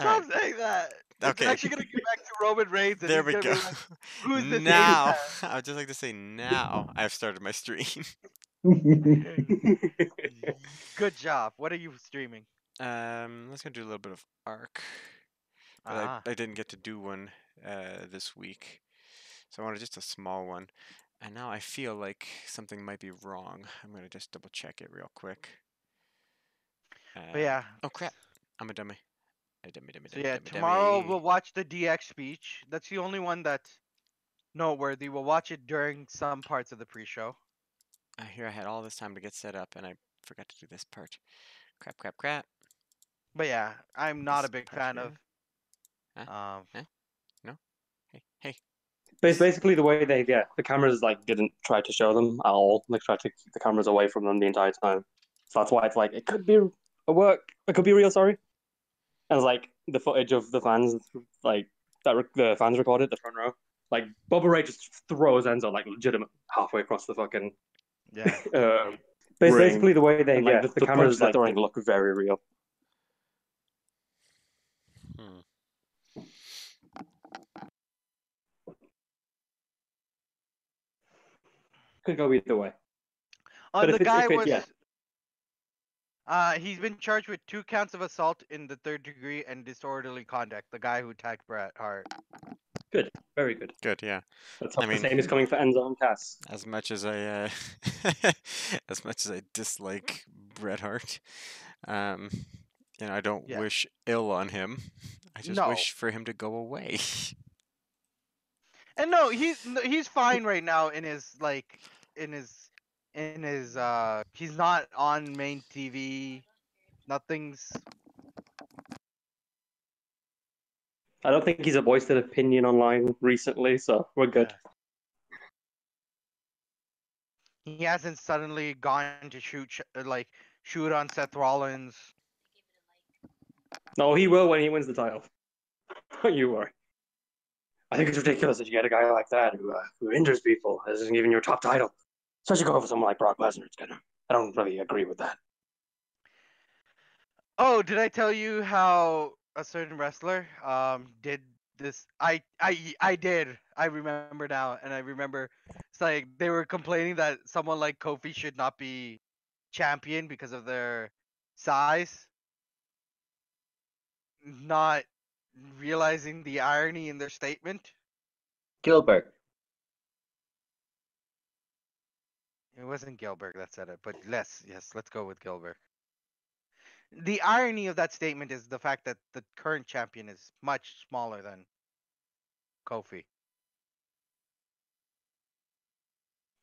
Stop saying that. It's Okay. actually gonna get back to Roman Reigns, and There he's we gonna go. be like, "Who's this Now, ace?" I would just like to say now I've started my stream. Good job. What are you streaming? Let's go do a little bit of ARK. But Ah, I didn't get to do one this week, so I wanted just a small one. And now I feel like something might be wrong. I'm gonna just double check it real quick. but yeah. Oh crap! I'm a dummy. A dummy, dummy, So dummy, yeah, dummy, tomorrow dummy. we'll watch the DX speech. That's the only one that's noteworthy. We'll watch it during some parts of the pre-show. Here I had all this time to get set up, and I forgot to do this part. Crap, crap, crap. But yeah, I'm not This a big part fan here. of. Huh? No? Hey, hey. Basically, the way the cameras like didn't try to show them at all. Like tried to keep the cameras away from them the entire time. So that's why it's like it could be a work. It could be real. Sorry. And it's like the footage of the fans, like the fans recorded the front row. Like Bubba Ray just throws Enzo like legitimate halfway across the fucking Yeah. basically the way the cameras like throwing look very real. Could go either way. But The guy was. yeah. He's been charged with 2 counts of assault in the 3rd degree and disorderly conduct. The guy who attacked Bret Hart. Good, very good. Good, yeah. Let's hope the same is coming for Enzo and Cass. As much as I, as much as I dislike Bret Hart, you know, I don't wish ill on him. I just wish for him to go away. And no, he's fine right now in his he's not on main TV. Nothing's. I don't think he's a voiced an opinion online recently, so we're good. He hasn't suddenly gone to shoot on Seth Rollins. No, he will when he wins the title. Don't you worry. I think it's ridiculous that you get a guy like that who injures people, isn't even your top title. Especially going for someone like Brock Lesnar. I don't really agree with that. Oh, did I tell you how a certain wrestler did this? I did. I remember now, and I remember it's like they were complaining that someone like Kofi should not be champion because of their size. Not realizing the irony in their statement. Gilbert. It wasn't Gilbert that said it, but let's go with Gilbert. The irony of that statement is the fact that the current champion is much smaller than Kofi.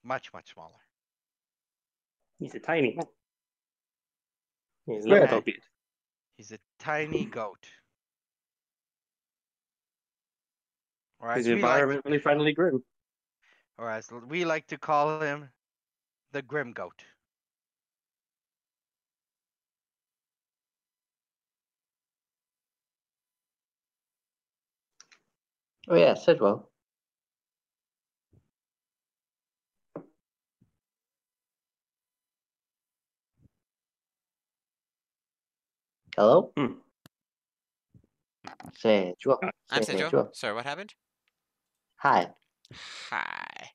Much smaller. He's a tiny man. He's a little goat. He's a tiny goat. He's environmentally friendly Grim. Or as we like to call him, the Grim Goat. Oh yeah, Segwo. Hello? Segwo. I'm Segwo. Sorry, what happened? Hi. Hi.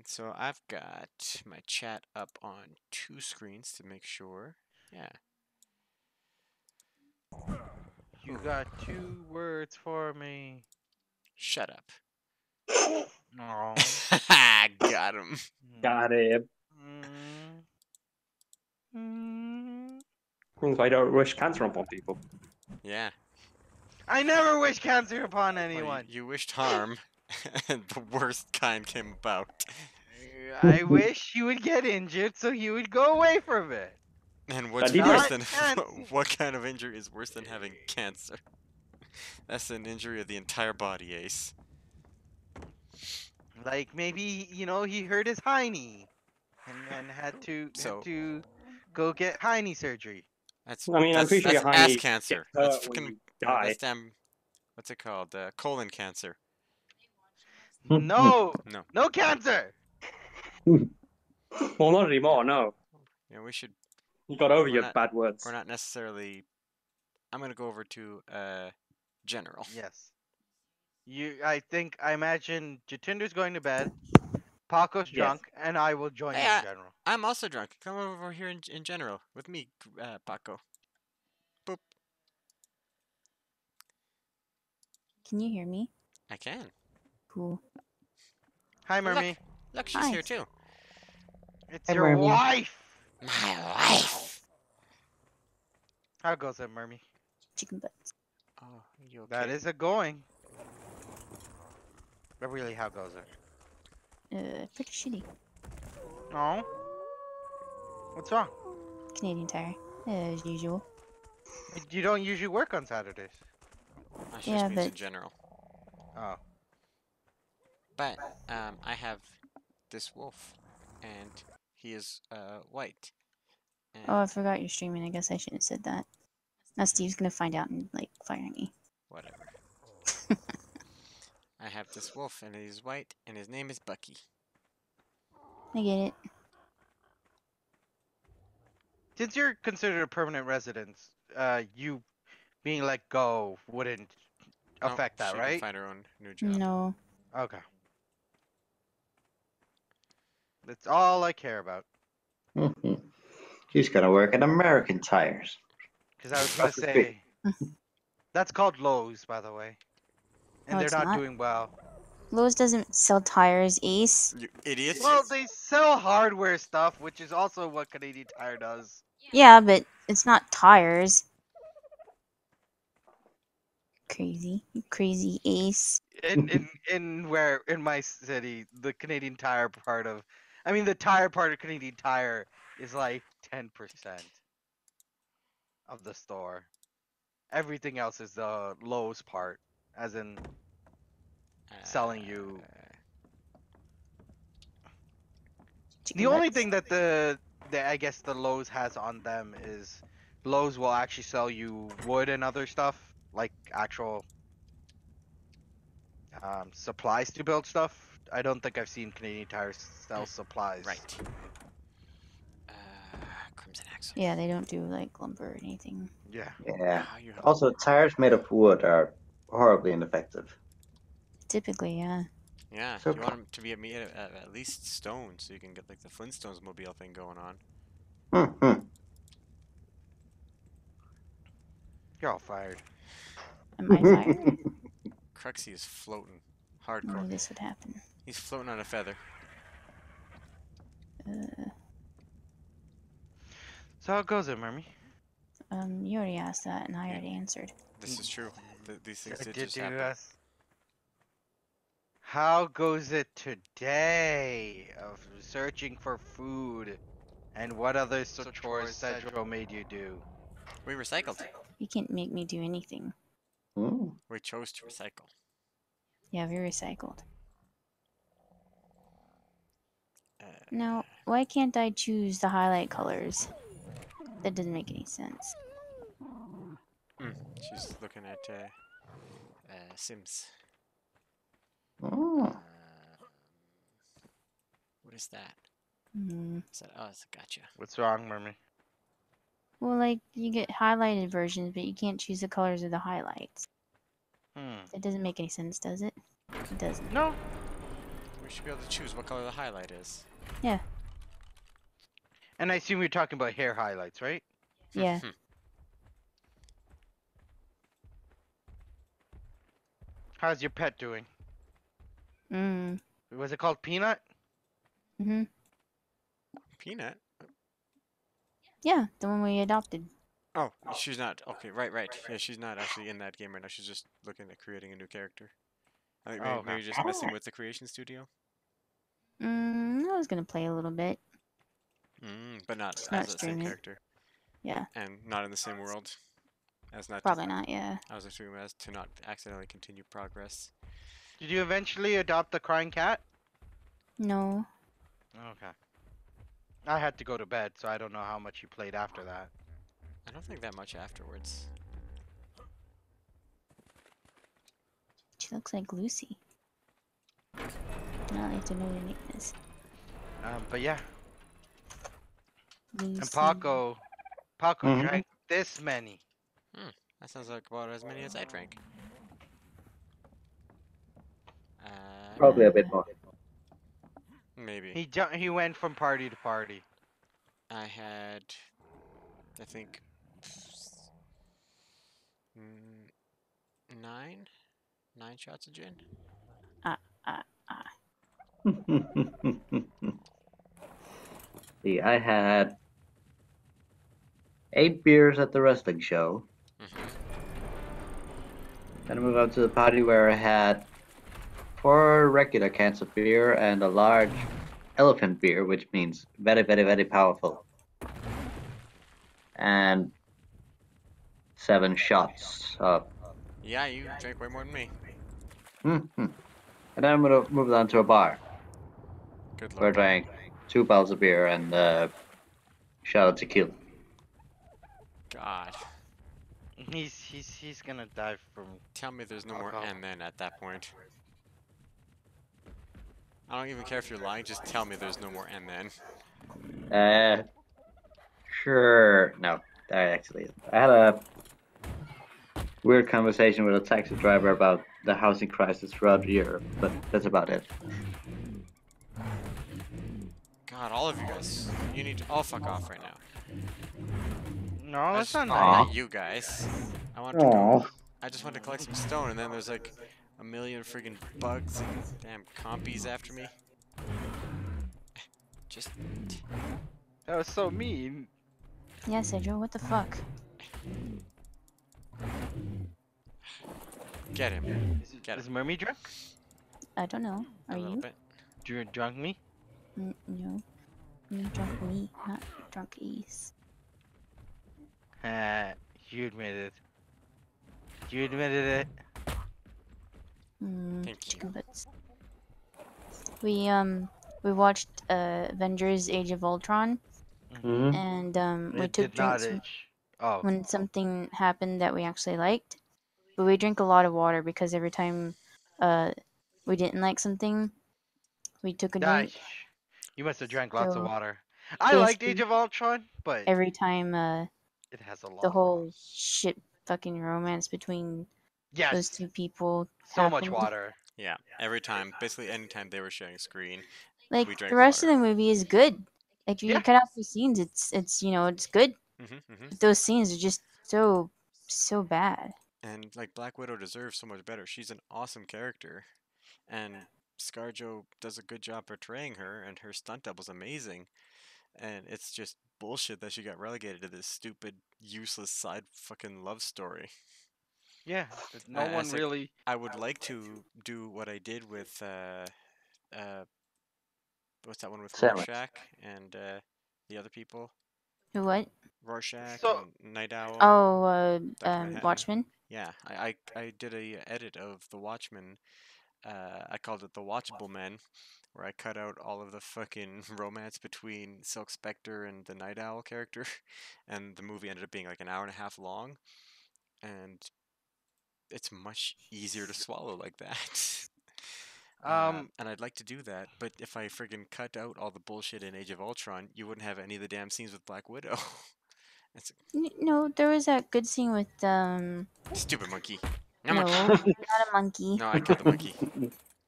So I've got my chat up on 2 screens to make sure. Yeah. You got 2 words for me. Shut up. No. Got him. Got him. I don't wish cancer upon people. Yeah. I never wish cancer upon anyone. Well, you wished harm, and the worst kind came about. I wish you would get injured so you would go away from it. And what's worse than what kind of injury is worse than having cancer? That's an injury of the entire body, Ace. Like maybe he hurt his hiney, and had to go get hiney surgery. I'm pretty sure your hiney ass cancer. That's fucking. That's damn. What's it called? Colon cancer. No cancer. Well, not anymore. No. Yeah, we should. You got over your bad words. We're not necessarily I'm gonna go over to general. Yes. I imagine Jatinder's going to bed, Paco's Yes. drunk, and I will join Hey, you in general. I'm also drunk. Come over here in general with me, Paco. Boop. Can you hear me? I can. Cool. Hi, Look, Mermy. look, she's Hi. here too. It's Hi, your Mermy. wife! My wife. How goes it, Mermy? Chicken butts. Oh, are you okay? That is a going. But really, how goes it? Pretty shitty. Oh? What's wrong? Canadian Tire. As usual. You don't usually work on Saturdays. She Yeah, just means in but- general. Oh. But I have this wolf, and he is white. And Oh, I forgot you're streaming. I guess I shouldn't have said that. Now Steve's gonna find out and, like, fire me. whatever. I have this wolf, and he's white, and his name is Bucky. I get it. Since you're considered a permanent resident, you being let go wouldn't Nope, affect that, she right? can find her own new job. No. Okay. That's all I care about. Mhm. She's gonna work at American Tires. Because I was gonna say, that's called Lowe's, by the way, and No, they're it's not not. doing well. Lowe's doesn't sell tires, Ace. You idiot! Well, they sell hardware stuff, which is also what Canadian Tire does. Yeah, but it's not tires. Crazy. You crazy Ace. In my city, the Canadian Tire part of, I mean, the tire part of Canadian Tire is like 10% of the store. Everything else is the Lowe's part, as in selling you. Chicken The only butts. thing that I guess the Lowe's has on them is Lowe's will actually sell you wood and other stuff, like actual supplies to build stuff. I don't think I've seen Canadian Tire sell supplies. Right. Crimson Axe. Yeah, they don't do, like, lumber or anything. Yeah. Yeah. Ah, you have Also, tires made of wood are horribly ineffective. Typically, yeah. Yeah, So you want them to be made of at least stone, so you can get like the Flintstones mobile thing going on. Hmm. You're all fired. Am I fired? Cruxy is floating, I knew hardcore. this would happen. He's floating on a feather. So how goes it, Mermy? You already asked that, and I already answered. This is true. These things I did did just do happen. us. How goes it today of searching for food? And what other chores Segwo made you do? We recycled. You can't make me do anything. Mm. We chose to recycle. Yeah, we recycled. Uh, Now, why can't I choose the highlight colors? That doesn't make any sense. She's looking at Sims. Mm. What is that? Hmm. Is that? Oh, it's a gotcha. What's wrong, Mermy? Well, like, you get highlighted versions, but you can't choose the colors of the highlights. That doesn't make any sense, does it? It doesn't. No. We should be able to choose what color the highlight is. Yeah. And I assume you're talking about hair highlights, right? Yeah. How's your pet doing? Mm. Was it called Peanut? Mm-hmm. Peanut? Yeah, the one we adopted. Oh, she's not. Okay, right. Yeah, she's not actually in that game right now. She's just looking at creating a new character. I think maybe, Okay. maybe just messing with the creation studio. I was gonna play a little bit. But not Just not as the same stream it. character. Yeah. And not in the same world. As not. Probably not, yeah. I was assuming as to not accidentally continue progress. Did you eventually adopt the crying cat? No. Okay. I had to go to bed, so I don't know how much you played after that. I don't think that much afterwards. She looks like Lucy. Not like to know what her name is. But yeah. Lucy. And Paco Mhm. drank this many. That sounds like about as many as I drank. Probably a bit more. Maybe. He went from party to party. I had, I think, nine shots of gin. Ah, ah, ah. See, I had 8 beers at the wrestling show. Then I moved on to the party where I had 4 regular cans of beer and a large elephant beer, which means very, very, very powerful. And 7 shots of. Yeah, you drank way more than me. And then I moved on to a bar Good where I luck. drank 2 bottles of beer and a shot of tequila. God. He's gonna die from. Tell me there's no more Alcohol. and then at that point. I don't even care if you're lying, just tell me there's no more and then. Sure. No, there actually isn't. I had a weird conversation with a taxi driver about the housing crisis throughout Europe, but that's about it. God, all of you guys, you need to all fuck off right now. No, that's not Not nice. you guys. I want to go. Aw. I just want to collect some stone, and then there's like a million friggin' bugs and damn compies after me. Just That was so mean. Yeah, Segwo, what the fuck? get him. Get Is him. Mermy drunk? I don't know. A Are little you? bit. Drunk me? No. You drunk me, not drunk East. You admitted it. You admitted it. Mm, Thank you. chicken butts. We watched Avengers: Age of Ultron, Mm-hmm. and we It took did not drinks itch. Oh. when something happened that we actually liked. But we drink a lot of water because every time we didn't like something, we took a drink. Gosh. You must have drank lots of So water. I liked Age basically, of Ultron, but every time it has a lot the of whole problems. shit fucking romance between those Yes. two people So much happened. water. Yeah, every time, basically anytime they were sharing screen, we Like drank the rest water. of the movie is good. Like if you Yeah. cut out the scenes, it's it's good. Mm-hmm. But those scenes are just so bad. And like Black Widow deserves so much better. She's an awesome character, and ScarJo does a good job portraying her, and her stunt double's amazing. And it's just bullshit that she got relegated to this stupid, useless side fucking love story. Yeah. No one It's like, really. I would like to do what I did with what's that one with Sandwich. Rorschach and the other people? Who what? Rorschach So. and Night Owl. Oh, Dr. Manhattan. Watchmen. Yeah, I did a edit of the Watchmen. I called it the Watchable Men, where I cut out all of the fucking romance between Silk Spectre and the Night Owl character, and the movie ended up being like an hour and a half long, and it's much easier to swallow like that. And I'd like to do that, but if I friggin' cut out all the bullshit in Age of Ultron, you wouldn't have any of the damn scenes with Black Widow. No, there was that good scene with Stupid monkey. No, not a monkey. No, I killed the monkey.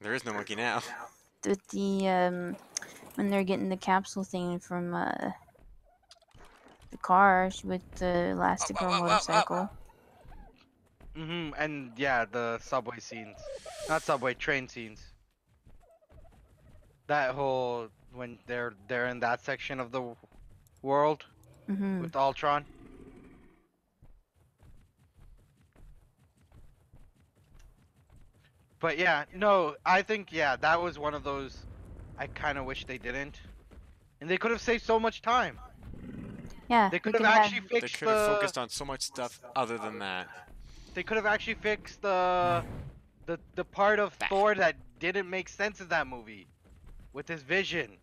There is no monkey now. With the when they're getting the capsule thing from the car with the elastic motorcycle. And yeah, the subway scenes. Not subway, train scenes. That whole when they're in that section of the world with Ultron. But yeah, no, I think that was one of those I kind of wish they didn't. And they could have saved so much time. Yeah, They could have actually They fixed could have focused on so much stuff other than that. They could have actually fixed the part of Thor that didn't make sense in that movie with his vision.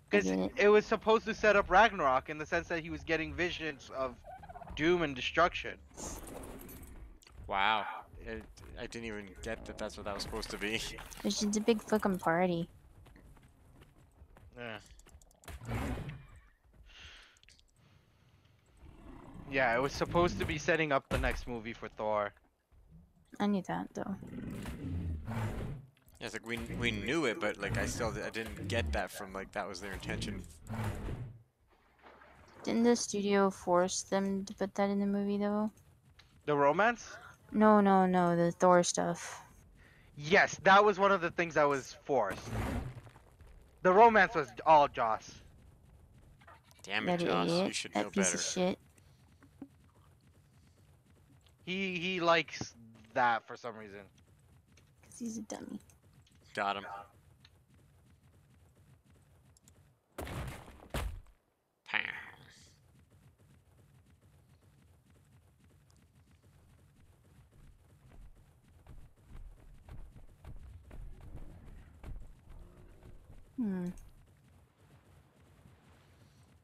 Because it was supposed to set up Ragnarok in the sense that he was getting visions of doom and destruction. Wow. I didn't even get that that's what that was supposed to be. It's just a big fucking party. Yeah. Yeah, it was supposed to be setting up the next movie for Thor. I knew that though. Yeah, it's like we knew it, but like I didn't get that from like that was their intention. Didn't the studio force them to put that in the movie though? The romance? No, no, no, the Thor stuff. Yes, that was one of the things that was forced. The romance was all Joss. Damn it, That Joss, you idiot. should know That piece better. of shit. He likes that for some reason. Cause he's a dummy. Got him. Pah. Hmm.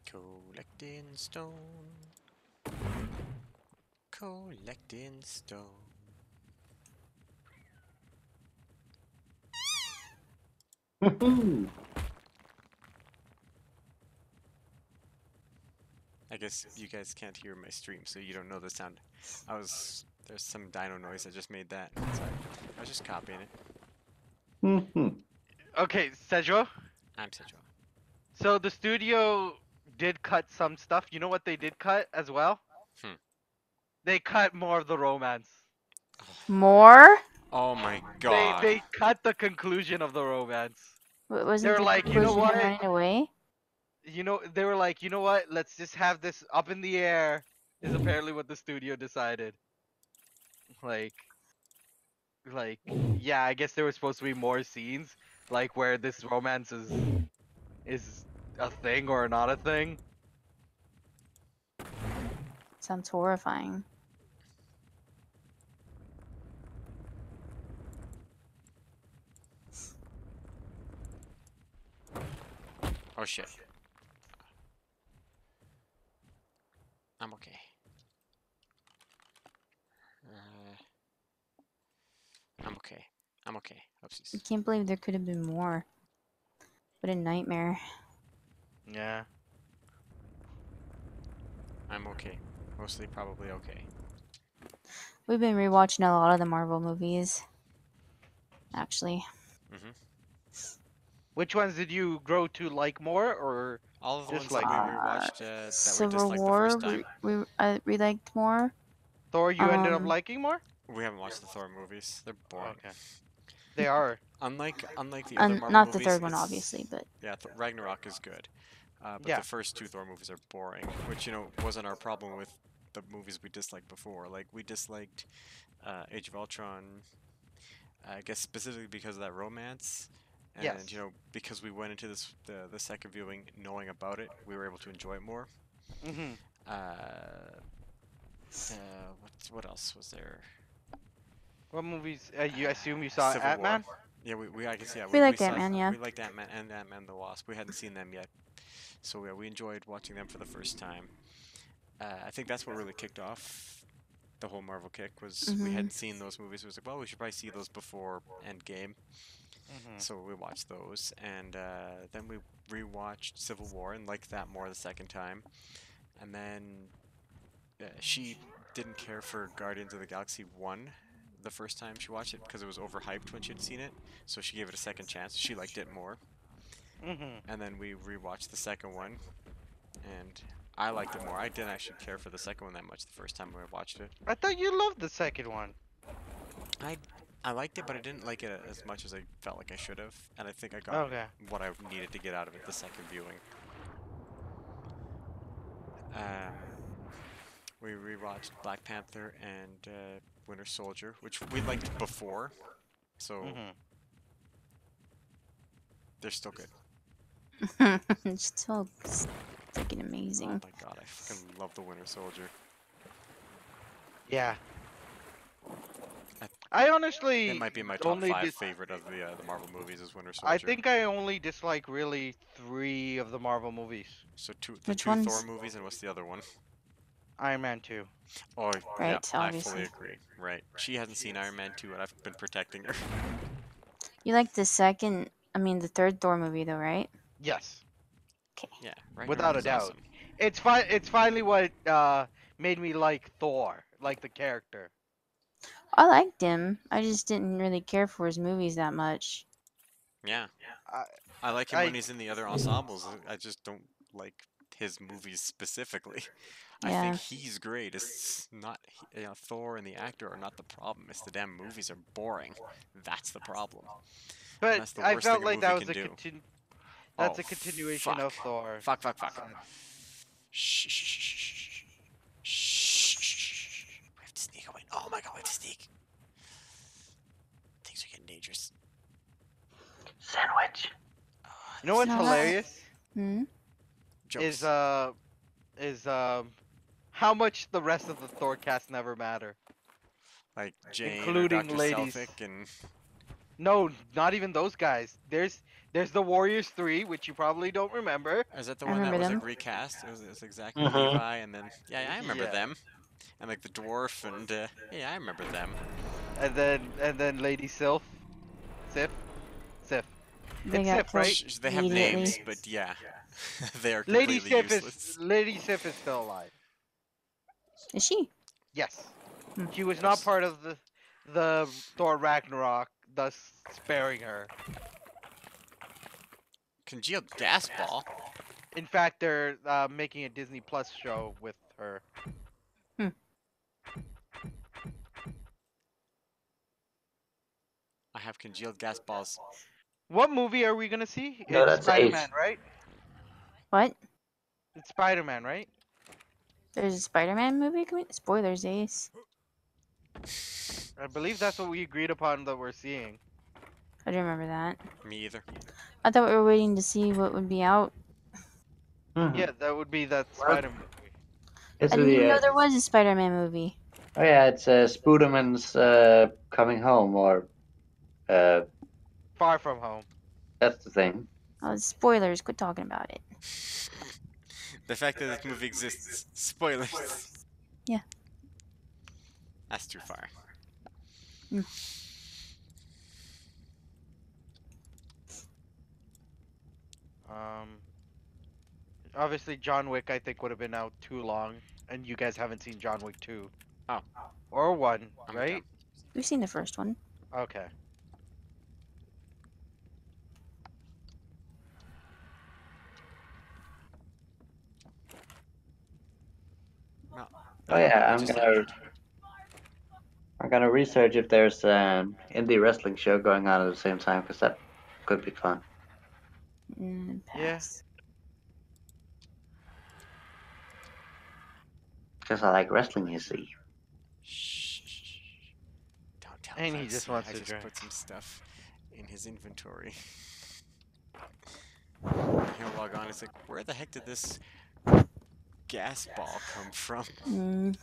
Collecting stone. Collecting stone. Woohoo! I guess you guys can't hear my stream, so you don't know the sound. There's some dino noise. I just made that. Sorry. I was just copying it. Okay, Segwo. I'm Segwo. So the studio did cut some stuff. You know what they did cut as well? They cut more of the romance. More? Oh my They god. they cut the conclusion of the romance. Wasn't They're the like, you know conclusion what? running away? You know, they were like, you know what? Let's just have this up in the air. Is apparently what the studio decided. Like, yeah, I guess there was supposed to be more scenes, like where this romance is a thing or not a thing. Sounds horrifying. Oh shit. I'm okay. I'm okay. I'm okay. I Oopsies. can't believe there could have been more. What a nightmare. Yeah. I'm okay. Mostly probably okay. We've been rewatching a lot of the Marvel movies. Actually. Which ones did you grow to like more, or All of the just ones that we like rewatched that were Civil disliked the War, first time. we liked more. Thor? You ended up liking more? We haven't watched the Thor movies. They're boring. Okay. They are. Unlike the other Marvel Not movies, the third one, it's- obviously, but yeah, Ragnarok is good. But Yeah. the first two Thor movies are boring, which wasn't our problem with the movies we disliked before. Like we disliked Age of Ultron, I guess specifically because of that romance, and Yes. because we went into the second viewing knowing about it, we were able to enjoy it more. Mhm. What else was there? What movies? You assume you saw Civil Ant-Man? War. Yeah, I guess yeah. We liked saw- Ant-Man, yeah. We liked Ant-Man and Ant-Man the Wasp. We hadn't seen them yet, so yeah, we enjoyed watching them for the first time. I think that's what really kicked off the whole Marvel kick was we hadn't seen those movies. It was like, well, we should probably see those before Endgame. So we watched those, and then we rewatched Civil War and liked that more the second time. And then she didn't care for Guardians of the Galaxy 1 the first time she watched it because it was overhyped when she'd seen it. So she gave it a second chance. She liked it more. And then we rewatched the second one, and I liked it more. I didn't actually care for the second one that much the first time we watched it. I thought you loved the second one. I liked it, but I didn't like it as much as I felt like I should have, and I think I got Okay. what I needed to get out of it the second viewing. We rewatched Black Panther and Winter Soldier, which we liked before, so they're still good. It's still freaking amazing. Oh my god, I fucking love the Winter Soldier. Yeah. I honestly It might be my top only 5 dis- favorite of the Marvel movies is Winter Soldier. I think I only dislike really 3 of the Marvel movies. So the Which two ones? Thor movies, and what's the other one? Iron Man 2. Oh, Right, yeah, I obviously. fully agree. Right. She hasn't seen Iron Man 2, and I've been protecting her. You like the the third Thor movie though, right? Yes. Okay. Yeah, Ragnarok Without a is doubt. awesome. It's finally what made me like Thor, like the character. I liked him. I just didn't really care for his movies that much. Yeah, I, I like him when I he's in the other ensembles. I just don't like his movies specifically. I think Yeah. he's great. It's not Thor and the actor are not the problem. It's the damn movies are boring. That's the problem, and but that's the I worst thing felt a like that movie was can a do. that's Oh a continuation fuck! of Thor. Fuck! Fuck! Fuck! So, Shh! Shh! Shh! Shh! Shh! We have to sneak away. Oh my god! We have to sneak. Things are getting dangerous. Sandwich. Oh, you know this what's No. hilarious Hmm. is jokes. is how much the rest of the Thor cast never matter, Like Jane or including Dr. ladies. Selphick and No, not even those guys. There's the Warriors 3, which you probably don't remember. is that the I one that remember was them. like recast? It was exactly Mm-hmm. Levi, and then yeah, I remember Yeah. them, and like the dwarf, and yeah, I remember them. And then Lady Sif, Sif. They It's got Sif, killed right? They have immediately. names, but yeah, they are Lady completely Sif is useless. Lady Sif is still alive. Is she? Yes. Hmm. She was not There's part of the Thor Ragnarok, thus sparing her. congealed gas ball. In fact, they're making a Disney Plus show with her. I have congealed gas balls. What movie are we gonna see? No, It's that's Spider-Man, Ace. right? What? It's Spider-Man, right? There's a Spider-Man movie coming? Spoilers, Ace. I believe that's what we agreed upon that we're seeing. I don't remember that. Me either. I thought we were waiting to see what would be out. Mm-hmm. Yeah, that would be that Well, Spider-Man movie. It's I didn't even the know there was a Spider-Man movie. oh yeah, it's Spooderman's coming home, or Far From Home. that's the thing. Oh, spoilers. Quit talking about it. The fact that this movie exists. Spoilers. Yeah. That's too far. Mm. Um, obviously John Wick I think would have been out too long, and you guys haven't seen John Wick 2. Oh. Or 1, I'm right? down. We've seen the first one. Okay. No. Oh yeah, I I'm just gonna entered. I'm gonna research if there's an indie wrestling show going on at the same time, because that could be fun. Yeah. Pass. Because I like wrestling, you see. Shh. Don't tell And he Francie. just wants I to just drink. put some stuff in his inventory. He'll log on. It's like, where the heck did this gas ball come from? Mm.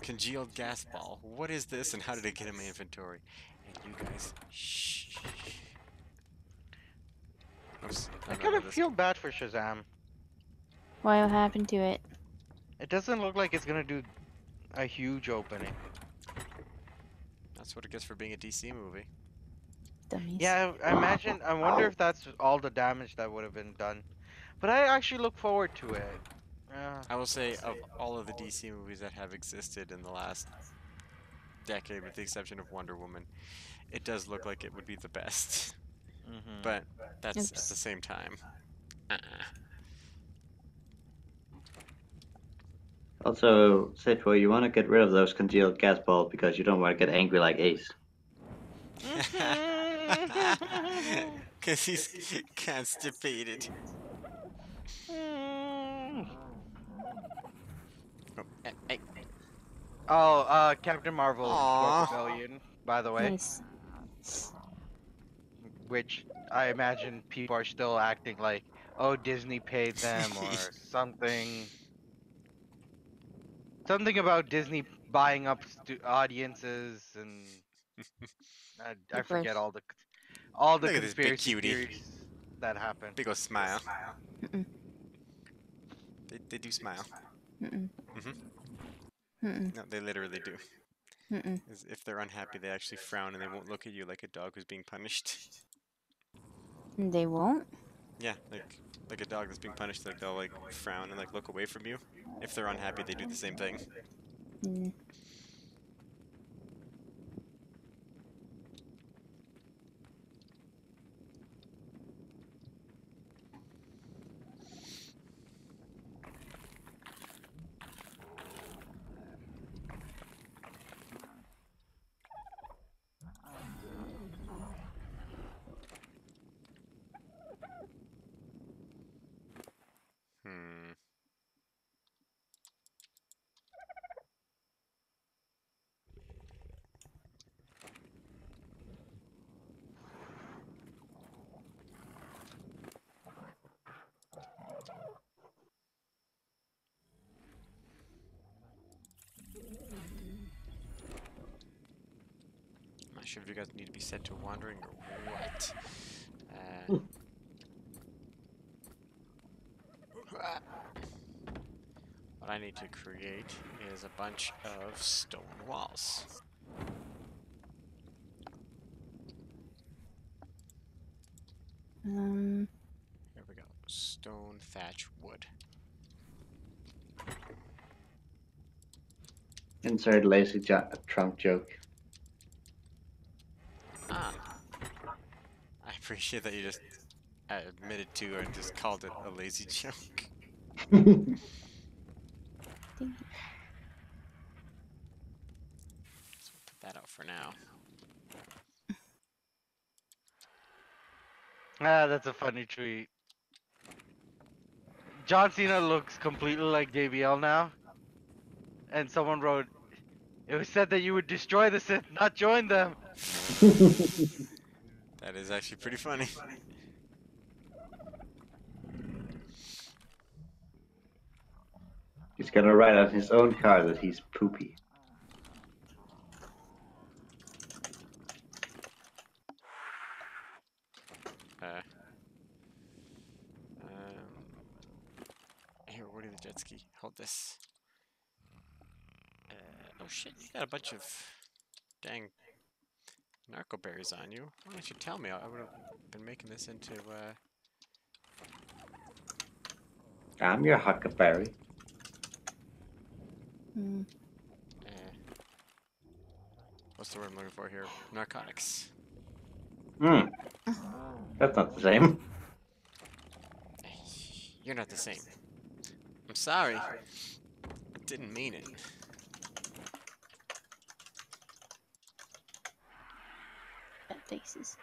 Congealed gas ball. What is this, and how did it get in my inventory? And you guys, shh. Oops, I I'm kind out of this. feel bad for Shazam. What happened to it? It doesn't look like it's gonna do a huge opening. That's what it gets for being a DC movie. Dummies. Yeah, I wonder if that's all the damage that would have been done. But I actually look forward to it. I will say, of all of the DC movies that have existed in the last decade, with the exception of Wonder Woman, it does look like it would be the best. Mm-hmm. But that's at Oops. the same time. Also, Segwo, you want to get rid of those congealed gas balls because you don't want to get angry like Ace. Because he's constipated. Oh, hey. Oh, Captain Marvel Aw. Rebellion, by the way, Nice. which I imagine people are still acting like, oh, Disney paid them or something. Something about Disney buying up audiences, and I Of forget course. all the Look at this big conspiracy cutie. theories that happen. Big ol' smile. Mm-mm. They do smile. Mm-mm. Mm-hmm. Mm-mm. No, they literally do. Mm-mm. If they're unhappy, they actually frown and they won't look at you like a dog who's being punished. They won't? Yeah, like a dog that's being punished, like they'll like frown and like look away from you. If they're unhappy, they do the same thing. Mm. Hmm. I'm not sure if you guys need to be set to wandering or what. What I need to create is a bunch of stone walls. Here we go. Stone, thatch, wood. Insert lazy Trump joke. Ah, I appreciate that you just admitted to or just called it a lazy joke. So we'll put that out for now. Ah, that's a funny tweet. John Cena looks completely like JBL now. And someone wrote, it was said that you would destroy the Sith, not join them. That is actually pretty funny. He's gonna write on his own car that he's poopy. Here, where did the jet ski? Hold this. Oh shit, you got a bunch of dang narco berries on you. Why didn't you tell me? I would have been making this into, I'm your huckleberry. Mm. what's the word I'm looking for here? Narcotics. Hmm. That's not the same. You're not the same. I'm sorry. I didn't mean it. Bad faces.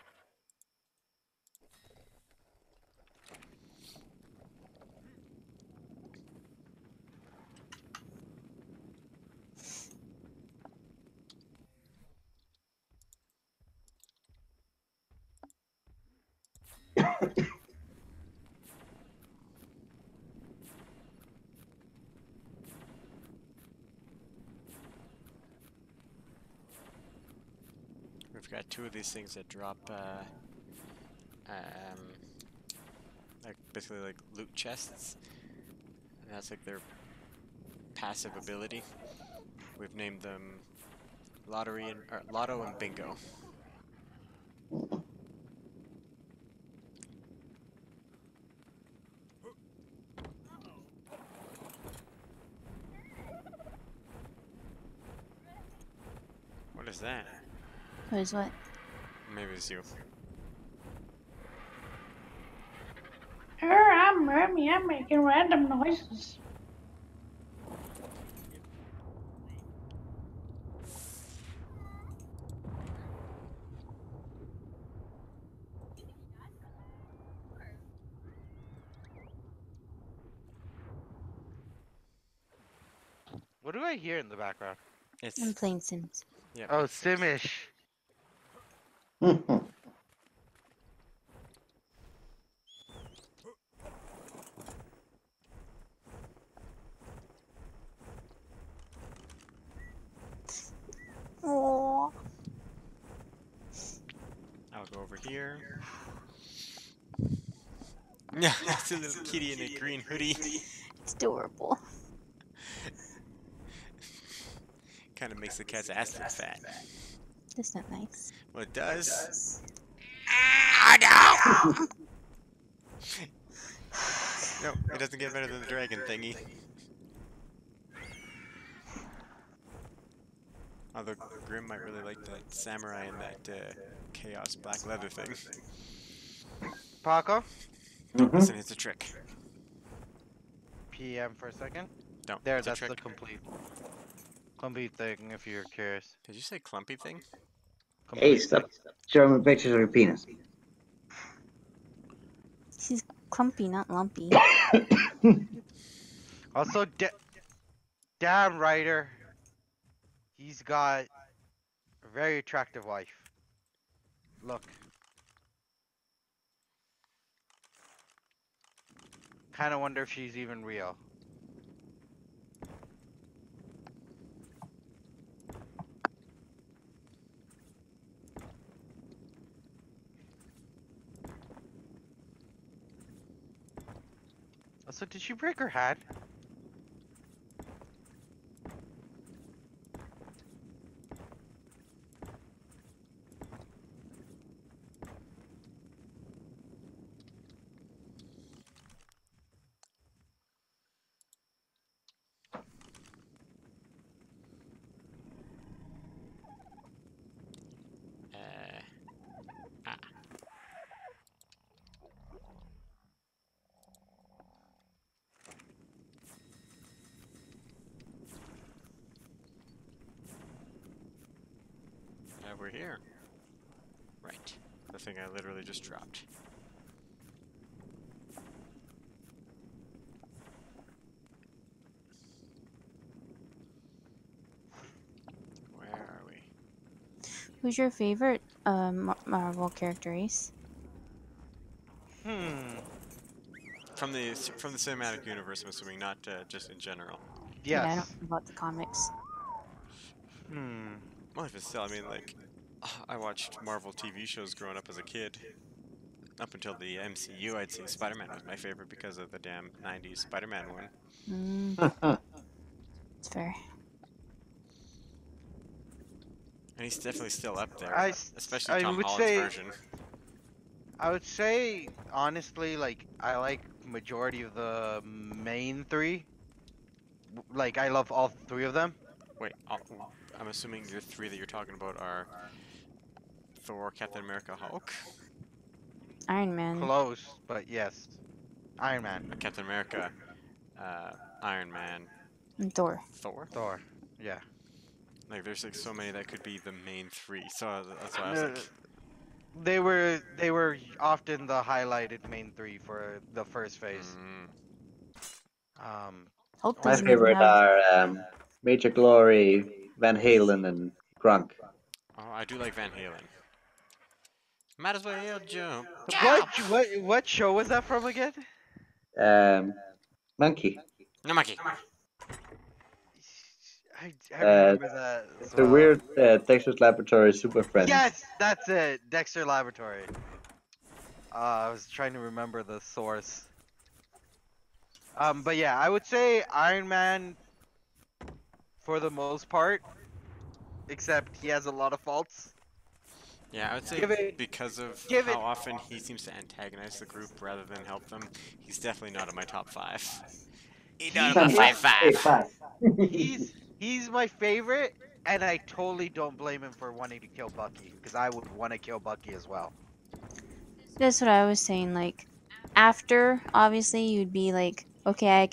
We've got two of these things that drop, like basically like loot chests, and that's like their passive ability. We've named them Lottery and or Lotto and Bingo. What is that? What is what? Maybe it's you. I'm Remy. I'm making random noises. What do I hear in the background? It's I'm playing Sims. yeah. Oh, it's- Simish. Oh, I'll go over here. Yeah, it's a little kitty in a green hoodie. it's adorable. Kind of makes the cat's ass look fat. That's not nice. Well, it does. No, it doesn't get better than the dragon thingy. Although Grim might really like that samurai and that chaos black leather thing. Paco, Mm-hmm. Listen, it's a trick. PM for a second. Don't. There, It's a that's the trick. complete thing. If you're curious, Did you say clumpy thing? Hey, complete stop thing. showing me pictures of your penis. He's clumpy, not lumpy. Also, damn Ryder, he's got a very attractive wife. Look, kind of wonder if she's even real. Also, did she break her hand? Ah. We're here. Right. The thing I literally just dropped. Where are we? Who's your favorite Marvel character, Ace? From the cinematic universe, I'm assuming, not just in general. Yeah, I don't Yes. know about the comics. Well, if it's still, I mean, like, I watched Marvel TV shows growing up as a kid. Up until the MCU, I'd say Spider-Man was my favorite because of the damn 90s Spider-Man one. It's fair. And he's definitely still up there, I especially I Tom would Holland's say version. I would say honestly, like I like majority of the main three. Like I love all three of them. Wait, I'm assuming your three that you're talking about are Thor, Captain America, Hulk? Iron Man. Close, but yes. Iron Man, Captain America, Iron Man, And Thor. Thor? Thor. Yeah. Like, there's like so many that could be the main three. So that's why I was No, like, they were often the highlighted main three for the first phase. Um, Hulk My doesn't even favorite have. are Major Glory, Van Halen, and Grunk. oh, I do like Van Halen. Might as well jump. what show was that from again? Monkey. No, Mikey. I Uh, remember that as the well. weird Texas Laboratory Super Friends. Yes, that's it. Dexter Laboratory. I was trying to remember the source. But yeah, I would say Iron Man for the most part, except he has a lot of faults. Yeah, I would say Give it, because of give how it. often he seems to antagonize the group rather than help them, he's definitely not in my top 5. He's not He in my is. 5-5. He's my favorite, and I totally don't blame him for wanting to kill Bucky, because I would want to kill Bucky as well. That's what I was saying. Like, after, obviously, you'd be like, okay,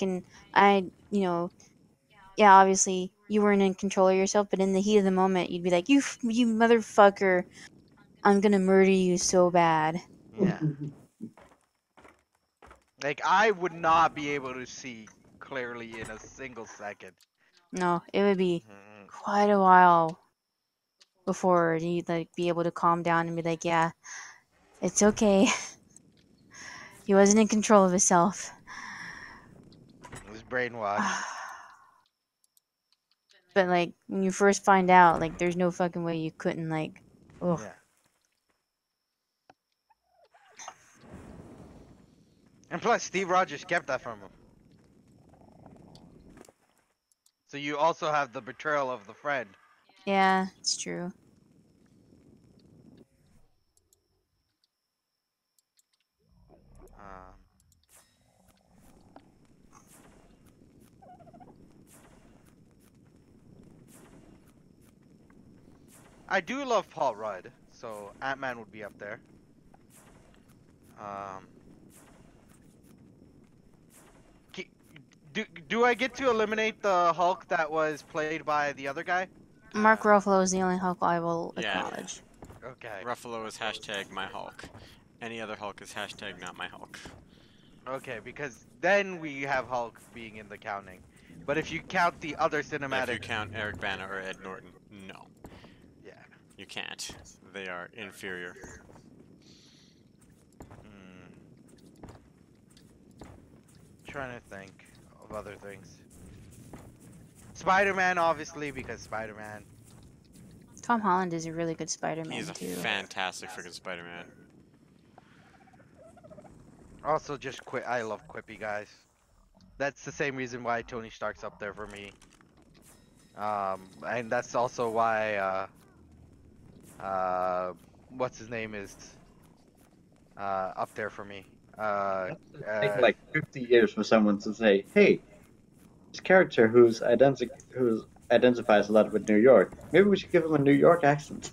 yeah, obviously, you weren't in control of yourself, but in the heat of the moment, you'd be like, you motherfucker, I'm gonna murder you so bad. Yeah. Like, I would not be able to see clearly in a single second. No, it would be Mhm. quite a while before you'd like be able to calm down and be like, yeah, it's okay. He wasn't in control of himself. It was brainwashed. But like when you first find out, like there's no fucking way you couldn't like, ugh. Yeah. And plus, Steve Rogers kept that from him. So you also have the betrayal of the friend. Yeah, it's true. Um, I do love Paul Rudd, so Ant-Man would be up there. Um, ki- do I get to eliminate the Hulk that was played by the other guy? Mark Ruffalo is the only Hulk I will Yeah. acknowledge. Okay. Ruffalo is hashtag my Hulk. Any other Hulk is hashtag not my Hulk. Okay, because then we have Hulk being in the counting. But if you count the other If you cinematic, count Eric Bana or Ed Norton, no, yeah. you can't. They are inferior. Hmm. Trying to think of other things. Spider-Man, obviously, because Spider-Man. Tom Holland is a really good Spider-Man He's a too. fantastic freaking Spider-Man. Also, just I love quippy guys. That's the same reason why Tony Stark's up there for me. And that's also why what's his name is up there for me. It's taken like 50 years for someone to say, "Hey, this character who's identifies a lot with New York. Maybe we should give him a New York accent."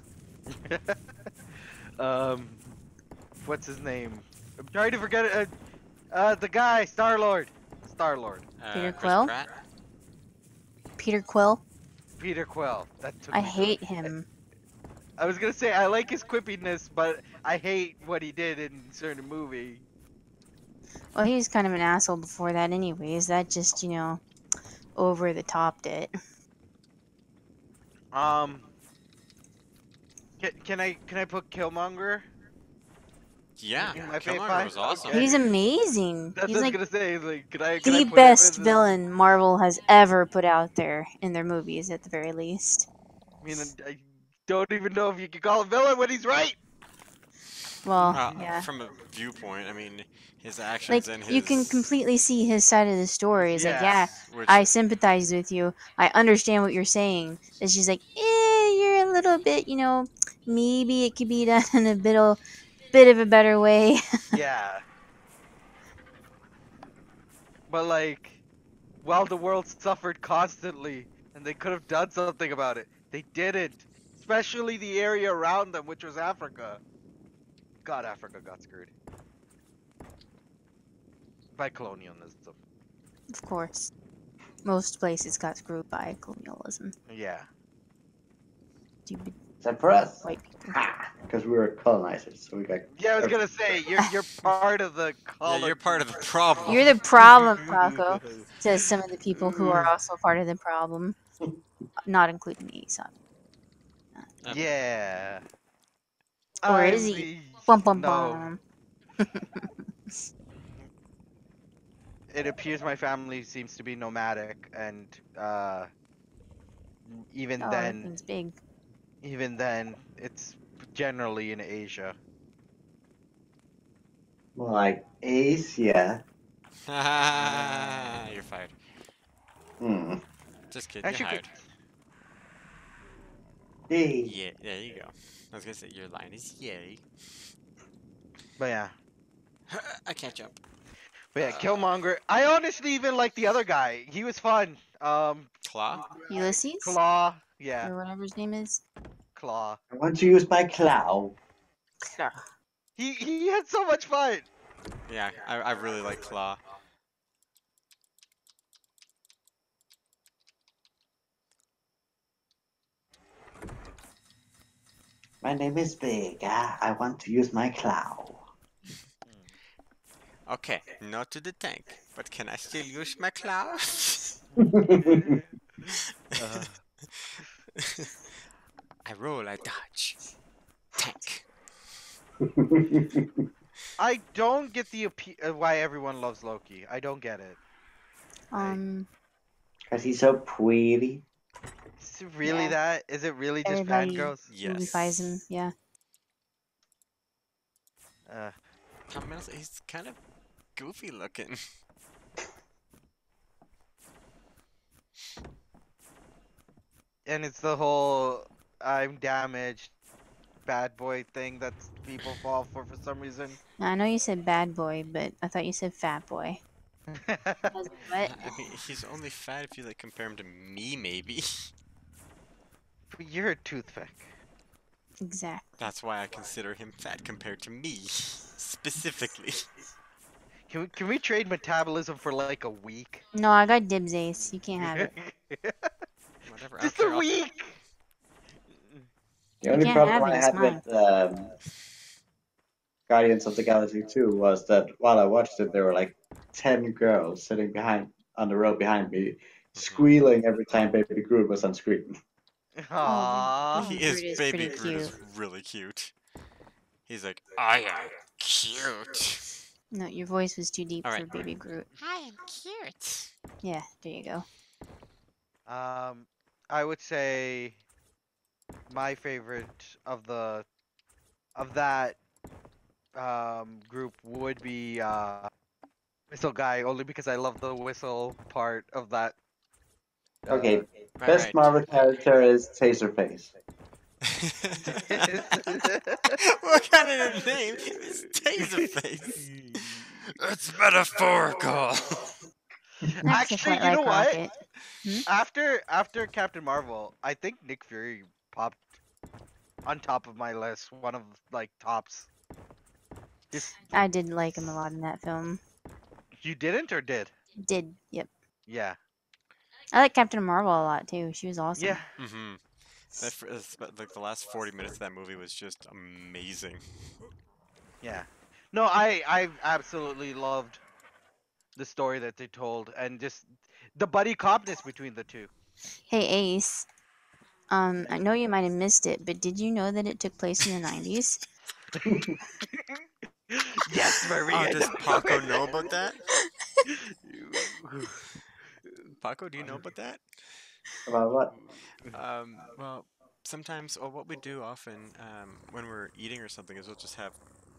um, what's his name? I'm trying to forget it. The guy, Star-Lord. Star-Lord. Peter Chris Quill? Pratt? Peter Quill. Peter Quill. That took I me to hate it. him. I was gonna say I like his quippiness, but I hate what he did in certain movie. Well, he was kind of an asshole before that, anyways. That just, over the topped it. Um, can I put Killmonger Yeah, in my Killmonger five? was awesome. Okay. He's amazing. That's He's what I was like gonna say. Like, can I the put him best in the? villain Marvel has ever put out there in their movies, at the very least. I mean, I don't even know if you can call him villain when he's right. Well, yeah. From a viewpoint, I mean, his actions Like, and his... you can completely see his side of the story. It's like, yeah, Which, I sympathize with you. I understand what you're saying. It's just like, you're a little bit, maybe it could be done in a bit of a better way. Yeah, but like, while the world suffered constantly, and they could have done something about it, they didn't. Especially the area around them, which was Africa. God, Africa got screwed by colonialism. Of course. Most places got screwed by colonialism. Yeah. Stupid Except for us. white people. Because we were colonizers, so we got. Yeah, I was gonna say you're part of the yeah, you're part of the problem. You're the problem, Paco, says some of the people who are also part of the problem. Not including me, so. Yeah. Or is he? Bum bum No. bum. It appears my family seems to be nomadic, and even Oh, then, everything's big. it's generally in Asia. Like Asia. You're fired. Hmm. Just kidding, you're Actually, hired. Hey. Yeah, there you go. I was gonna say your line is yay. but yeah. I can't jump. But yeah, Killmonger. I honestly even like the other guy. He was fun. Claw? Ulysses? Claw. Yeah, Or whatever his name is. Claw. I want to use my claw. He had so much fun. Yeah, I really like Claw. My name is Big. I want to use my claw. Okay, not to the tank, but can I still use my claw? I roll, I dodge. Tank. I don't get the why everyone loves Loki. I don't get it. Because he's so pretty. Is it really Yeah. that? Is it really just Everybody fangirls? moviefies him, yeah. He's kind of goofy looking. And it's the whole I'm damaged bad boy thing that people fall for some reason. Now, I know you said bad boy, but I thought you said fat boy. I was like, what? I mean, he's only fat if you like compare him to me, maybe. You're a toothpick. Exactly. That's why I consider him fat compared to me, specifically. Can we trade metabolism for like a week? No, I got dibs, Ace. You can't have it. Whatever. I don't Just care. a week. The You only can't problem have it. I It's had mine. with Guardians of the Galaxy 2 was that while I watched it, there were like 10 girls sitting behind on the row behind me, squealing every time Baby Groot was on screen. Oh, Aww. He Groot is. is Baby pretty Groot is cute. really cute. He's like, I am cute. No, your voice was too deep All for right. Baby Groot. I am cute. Yeah, there you go. I would say my favorite of that group would be Whistle Guy, only because I love the whistle part of that. Okay, All best right. Marvel character is Taserface. What kind of a name is Taserface? It's metaphorical. Next, I Actually, quite you know like what? Rocket. After Captain Marvel, I think Nick Fury popped on top of my list. One of like tops. Just I did like him a lot in that film. you didn't or did? Did, yep. Yeah. I like Captain Marvel a lot too. She was awesome. Yeah. Mm-hmm. Like the last 40 minutes of that movie was just amazing. Yeah. No, I absolutely loved the story that they told and just the buddy copness between the two. Hey Ace, I know you might have missed it, but did you know that it took place in the 90s? Yes, Maria. Does Paco know about that? Paco, do you know about that? About what? Well, sometimes, or what we do often, when we're eating or something, is we'll just have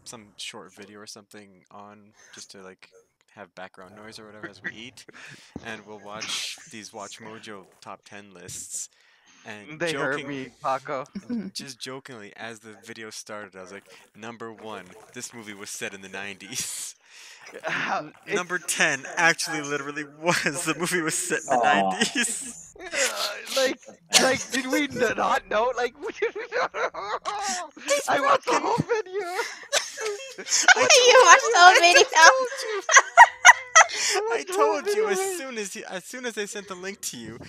some short video or something on just to like have background noise or whatever as we eat, and we'll watch these Watch Mojo top 10 lists. And They heard me, Paco. just jokingly, as the video started, I was like, "Number 1, this movie was set in the 90s." Number 10 actually literally was. The movie was set in the Aw. 90s. Like, did we not know? Like, I watched the whole video. You watched the whole video. I told you as soon as they sent the link to you,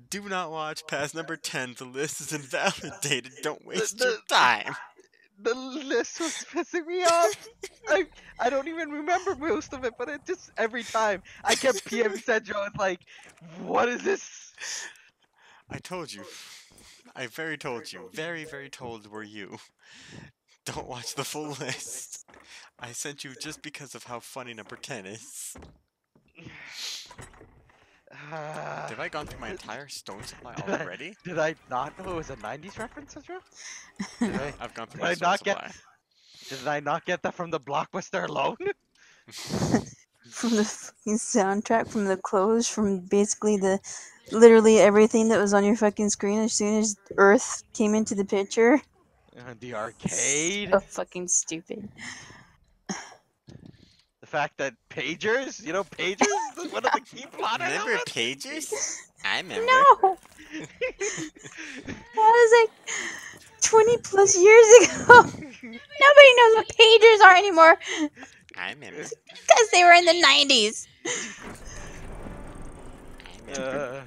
do not watch past number 10. The list is invalidated. Don't waste your time. The list was pissing me off. I don't even remember most of it, but it just every time I kept PMing Sedro. It's like, what is this? I told you. I very told you. Very, very told were you. Don't watch the full list. I sent you just because of how funny number 10 is. Have I gone through my entire stone supply already? Did I not know it was a 90s reference, Sedro? I've gone through Did my I stone not supply. Did I not get that from the Blockbuster alone? From the fucking soundtrack, from the clothes, from basically literally everything that was on your fucking screen as soon as Earth came into the picture. The arcade. So fucking stupid. The fact that pagers, pagers is one of the key plot Remember elements. Pages? I remember. No! That was like 20 plus years ago. Nobody knows what pagers are anymore I remember. because they were in the 90s. I remember.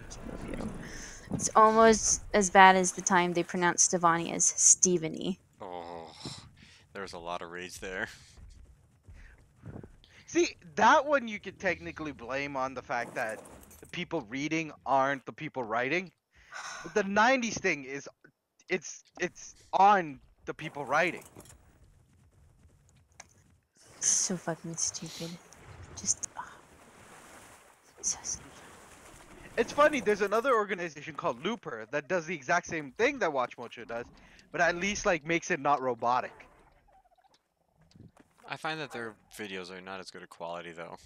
It's almost as bad as the time they pronounced Stevani as Steveny. Oh, there was a lot of rage there. See, that one you could technically blame on the fact that the people reading aren't the people writing. But the 90s thing is it's on the people writing. So fucking stupid. Just so stupid. It's funny, there's another organization called Looper that does the exact same thing that Watch Mojo does, but at least like makes it not robotic. I find that their videos are not as good a quality though.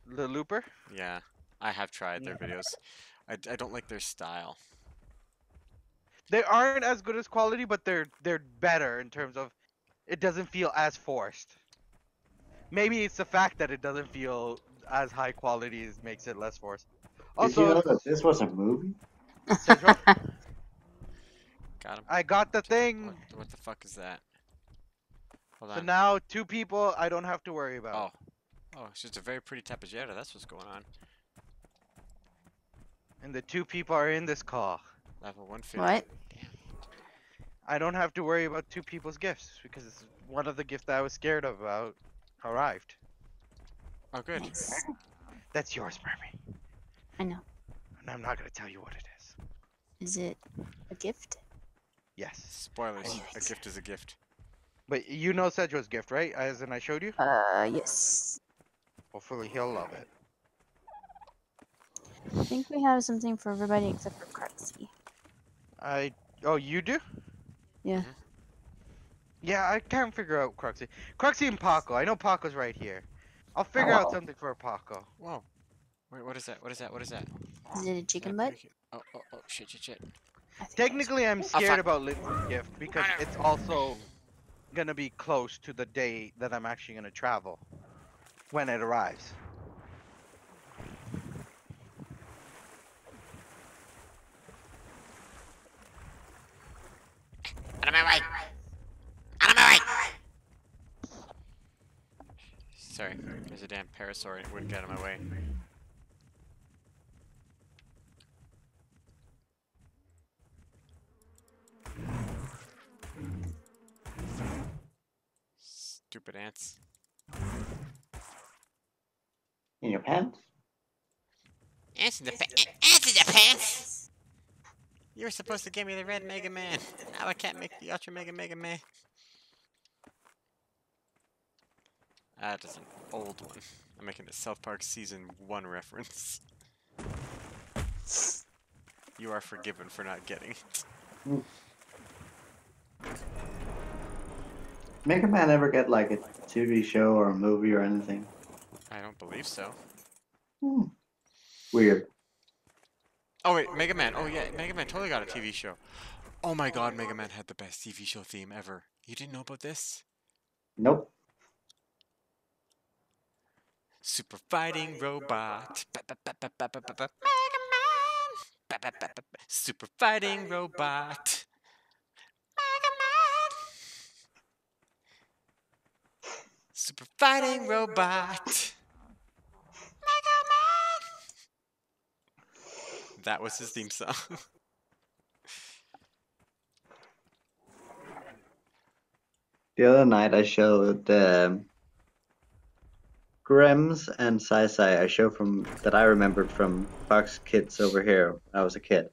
The Looper? Yeah, I have tried their videos. I don't like their style. They aren't as good as quality, but they're better in terms of it doesn't feel as forced. Maybe it's the fact that it doesn't feel as high quality as makes it less forced. Did you know Also, that this was a movie? Central, Got him. I got the thing. What the fuck is that? Hold So on. now 2 people I don't have to worry Oh. about. Oh, it's just a very pretty tapejara. That's what's going on. And the 2 people are in this call. Level 150. What? Damn. I don't have to worry about 2 people's gifts because one of the gifts that I was scared about arrived. Oh, good. Nice. That's yours, Mermy. I know. And I'm not gonna tell you what it is. Is it a gift? Yes. Spoilers. A gift is a gift. But you know Segwo's gift, right? As in I showed you? Yes. Hopefully he'll love it. I think we have something for everybody except for Cruxy. Oh, you do? Yeah. Mhm. Yeah, I can't figure out Cruxy. Cruxy and Paco. I know Paco's right here. I'll figure out something for Paco. Whoa. Wait, what is that? What is that? What is that? Is it a Is chicken that butt? pretty cute? Oh, oh, oh, shit, shit, shit. I think Technically, I'm fuck. scared about Lindsay's gift because it's also gonna be close to the day that I'm actually gonna travel when it arrives. Out of my way! Out of my way! Sorry, there's a damn parasaur and it wouldn't get out of my way. Stupid ants. In your pants? Ants in the pants! You were supposed to give me the red Mega Man. Now I can't make the Ultra Mega Man. That is an old one. I'm making a South Park Season 1 reference. You are forgiven for not getting it. Mega Man ever get like a TV show or a movie or anything? I don't believe so. Weird. Oh wait, Mega Man. Oh yeah, Mega Man totally got a TV show. Oh my god, Mega Man had the best TV show theme ever. You didn't know about this? Nope. Super fighting robot. Mega Man. Super fighting robot. Mega Man. Super fighting robot. Mega Man. That was his theme song. The other night I showed Grems and Sai Sai a show from that I remembered from Fox Kids over here when I was a kid,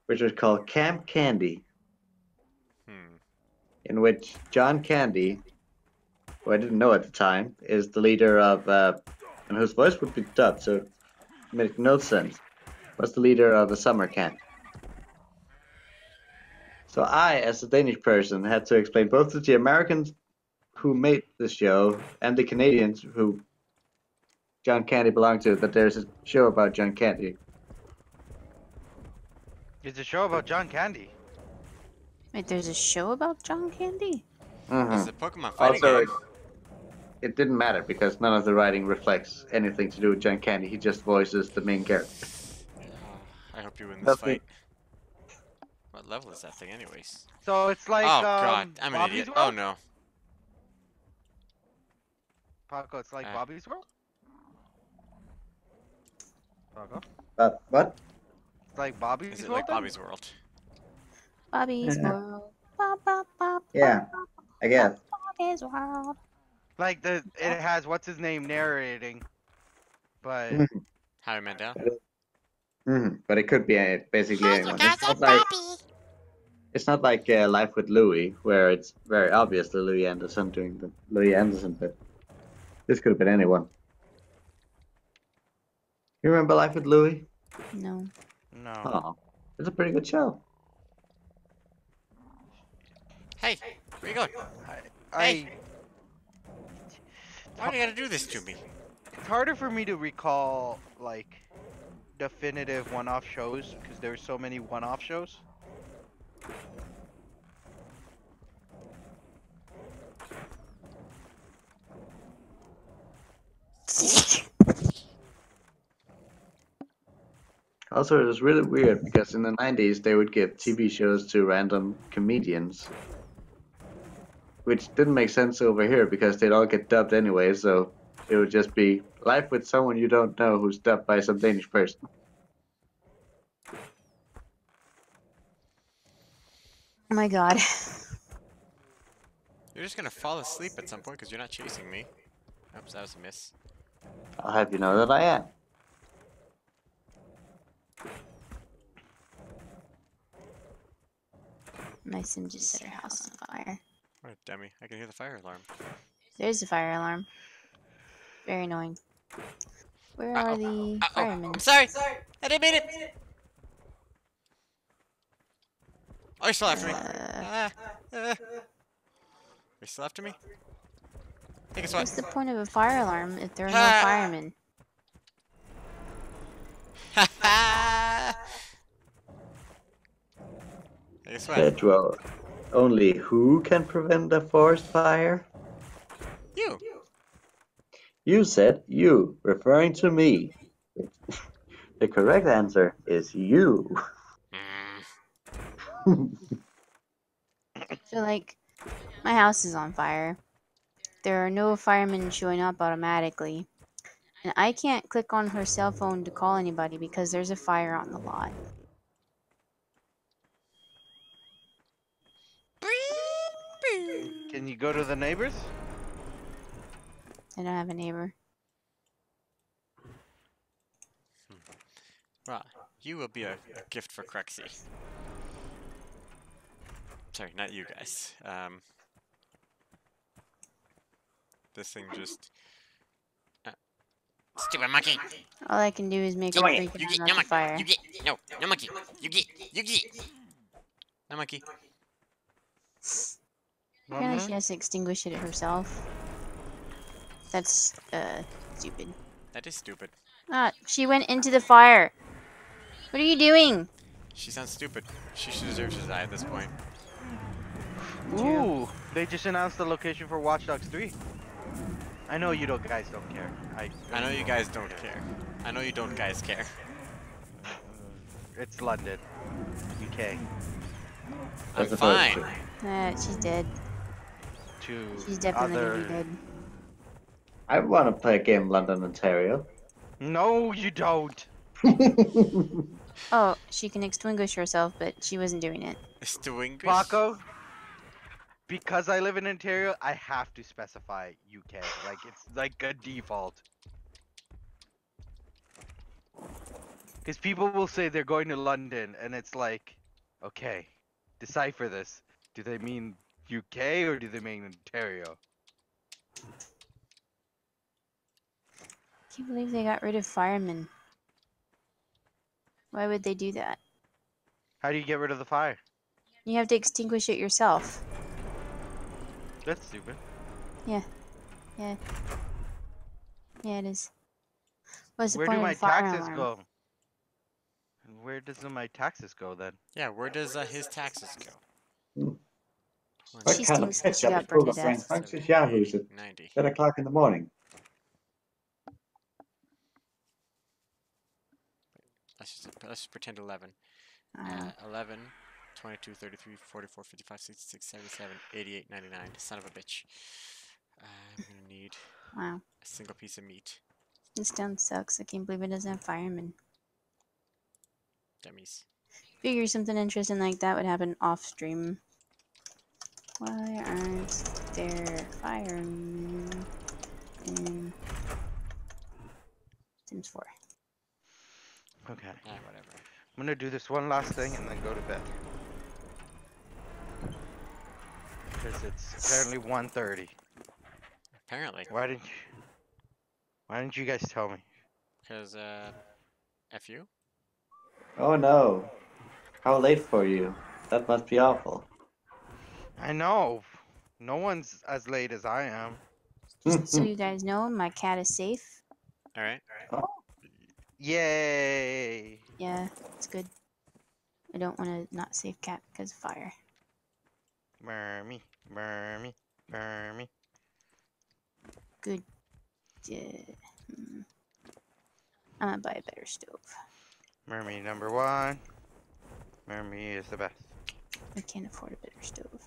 which was called Camp Candy, in which John Candy, who I didn't know at the time, is the leader of, and whose voice would be dubbed, so it made no sense, was the leader of the summer camp. So I, as a Danish person, had to explain both to the Americans who made the show and the Canadians who John Candy belonged to that there's a show about John Candy. It's a show about John Candy. Wait, there's a show about John Candy? It's a Pokemon fighting Also, game. it didn't matter because none of the writing reflects anything to do with John Candy. He just voices the main character. I hope you win this That's fight. What level is that thing, anyways? So it's like Oh god, I'm an Bobby's idiot. World? Oh no. Paco, it's like Bobby's World? Paco? What? It's like Bobby's Is it World like then? Bobby's World? Bobby's Yeah. World. Bop, bop, bop, Yeah, I guess. Bobby's World. Like it has what's his name narrating, but Howie Mandel? But it could be basically anyone. It's not like Life with Louie, where it's very obviously Louis Anderson doing the Louis Anderson bit. This could have been anyone. You remember Life with Louie? No. no. Oh, it's a pretty good show. Hey, where you going? I Why do you gotta do this to me? it's harder for me to recall like definitive one-off shows because there's so many one-off shows. Also, it was really weird because in the 90s they would give TV shows to random comedians, which didn't make sense over here because they'd all get dubbed anyway, so it would just be Life with someone you don't know who's dubbed by some Danish person. Oh my god. You're just gonna fall asleep at some point because you're not chasing me. Oops, that was a miss. I'll have you know that I am. My sim just set her house on fire. What a dummy. I can hear the fire alarm. There's the fire alarm. Very annoying. Where are the firemen? I'm sorry! I didn't mean it! Oh, you're still after me. You're still after me? Take a What's sweat. the point of a fire alarm if there are no Ah. firemen? Take a sweat. Pedro, only who can prevent a forest fire? You! You said you, referring to me. The correct answer is you. So, like, my house is on fire. There are no firemen showing up automatically. And I can't click on her cell phone to call anybody because there's a fire on the lot. Can you go to the neighbors? I don't have a neighbor. Well, you will be a gift for Cruxy. Sorry, not you guys. This thing just... Stupid monkey! All I can do is make her monkey. freak You out get, about no the monkey. fire. You get, no monkey. You get. No monkey. Apparently she has to extinguish it herself. That's, stupid. That is stupid. Ah, she went into the fire. What are you doing? She sounds stupid. She deserves to die at this point. Ooh, they just announced the location for Watch Dogs 3. I know you guys don't care. I know you guys don't care. I know you don't guys care. It's London, UK. I'm That's the fine. first She's dead. To She's definitely gonna other... be dead. I want to play a game in London, Ontario. No, you don't. Oh, she can extinguish herself, but she wasn't doing it. Extinguish? Paco, because I live in Ontario, I have to specify UK. Like, it's like a default. Because people will say they're going to London, and it's like, okay, decipher this. Do they mean UK or do they mean Ontario? Can't believe they got rid of firemen. Why would they do that? How do you get rid of the fire? You have to extinguish it yourself. That's stupid. Yeah. Yeah. Yeah, it is. What's the Where point do of my a fire taxes alarm? go? And where does my taxes go then? Yeah, where does his taxes go? She stinks because she got burned to death. 90. 10 o'clock in the morning. Let's just pretend 11. 11, 22, 33, 44, 55, 66, 77, 88, 99. Son of a bitch. I'm gonna need Wow. a single piece of meat. This town sucks. I can't believe it doesn't have firemen. Dummies. Figure something interesting like that would happen off stream. Why aren't there firemen in Sims 4? Okay. Yeah, whatever. I'm gonna do this one last thing and then go to bed. Because it's apparently 1:30. Apparently. Why didn't you guys tell me? Because, F you? Oh no. How late for you? That must be awful. I know. No one's as late as I am. Just so you guys know, my cat is safe. Alright. Yay! Yeah, it's good. I don't want to not save cat because of fire. Burmy, burmy, burmy. Good. I'm gonna buy a better stove. Mermy number one. Mermy is the best. I can't afford a better stove.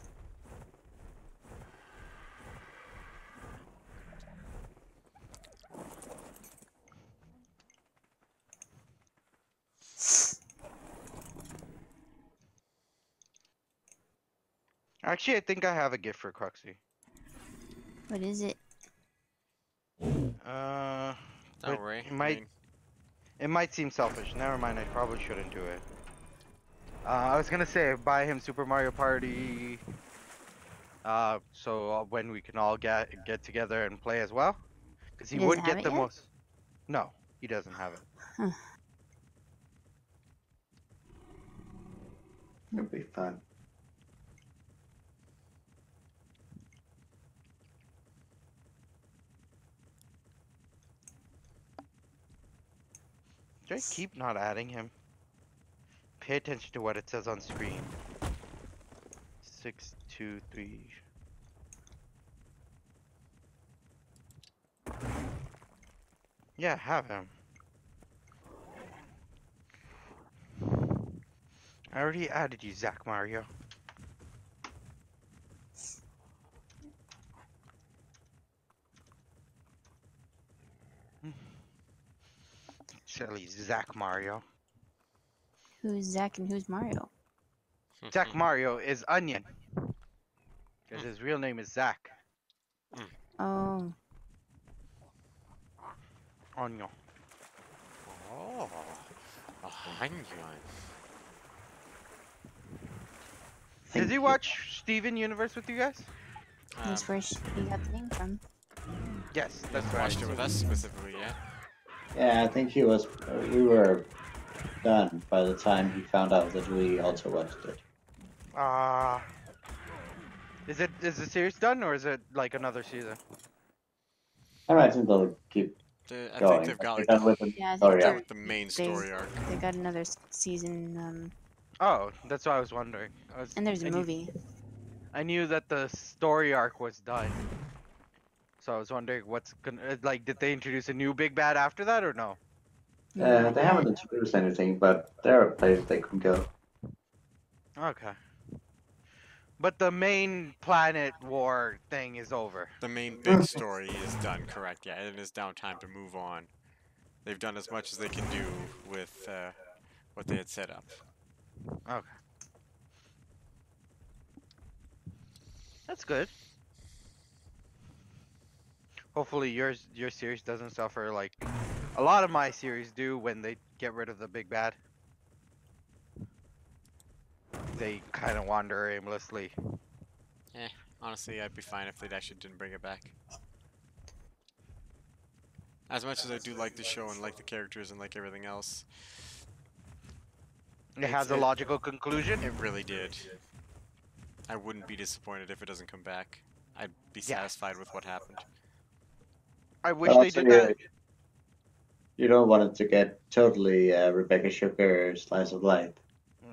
Actually, I think I have a gift for Cruxy. What is it? But Don't worry. it might seem selfish. Never mind. I probably shouldn't do it. I was gonna say buy him Super Mario Party. So when we can all get together and play as well, because he He doesn't would have get it the yet? most. No, he doesn't have it. Huh. It'll be fun. Should I keep not adding him? Pay attention to what it says on screen. 6, 2, 3. Yeah, have him. I already added you, Zach Mario. Silly Zach Mario. Who's Zach and who's Mario? Zach Mario is Onion. Because his real name is Zach. Oh, Onion. Oh, a onion. Does he watch Steven Universe with you guys? that's where he got the name from. Yes, that's That's right. watched it with us specifically, yeah. Yeah, I think he was. We were done by the time he found out that we also watched it. Is the series done or is it like another season? I imagine they'll keep I going. think they've got They're like done with the Yeah, I think story they're- arc. the main story arc. They got another season, Oh, that's what I was wondering. and there's a I knew- movie. I knew that the story arc was done. So I was wondering what's gonna like. Did they introduce a new big bad after that or no? Not They yet. haven't introduced anything, but there are places they can go. Okay. But the main planet war thing is over. The main big story is done, correct? Yeah, it is now time to move on. They've done as much as they can do with what they had set up. Okay. That's good. Hopefully your series doesn't suffer like a lot of my series do when they get rid of the big bad. They kind of wander aimlessly. Honestly, I'd be fine if they actually didn't bring it back. As much as I do like the show and like the characters and like everything else, It has a logical conclusion. it really did. I wouldn't be disappointed if it doesn't come back. I'd be Yeah. satisfied with what happened. I wish But they also did that. You don't want it to get totally Rebecca Sugar slice of life. Yeah.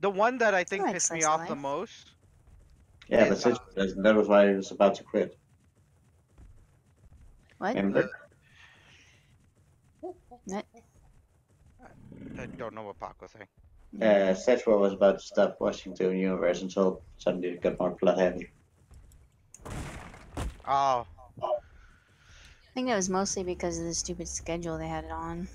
The one that I think like pissed me slice of off the life. most. Yeah, Yes, but that was why he was about to quit. What? Remember? What? I don't know what Pac was saying. Segwo was about to stop watching the universe until suddenly it got more plot heavy. Oh. I think that was mostly because of the stupid schedule they had it on.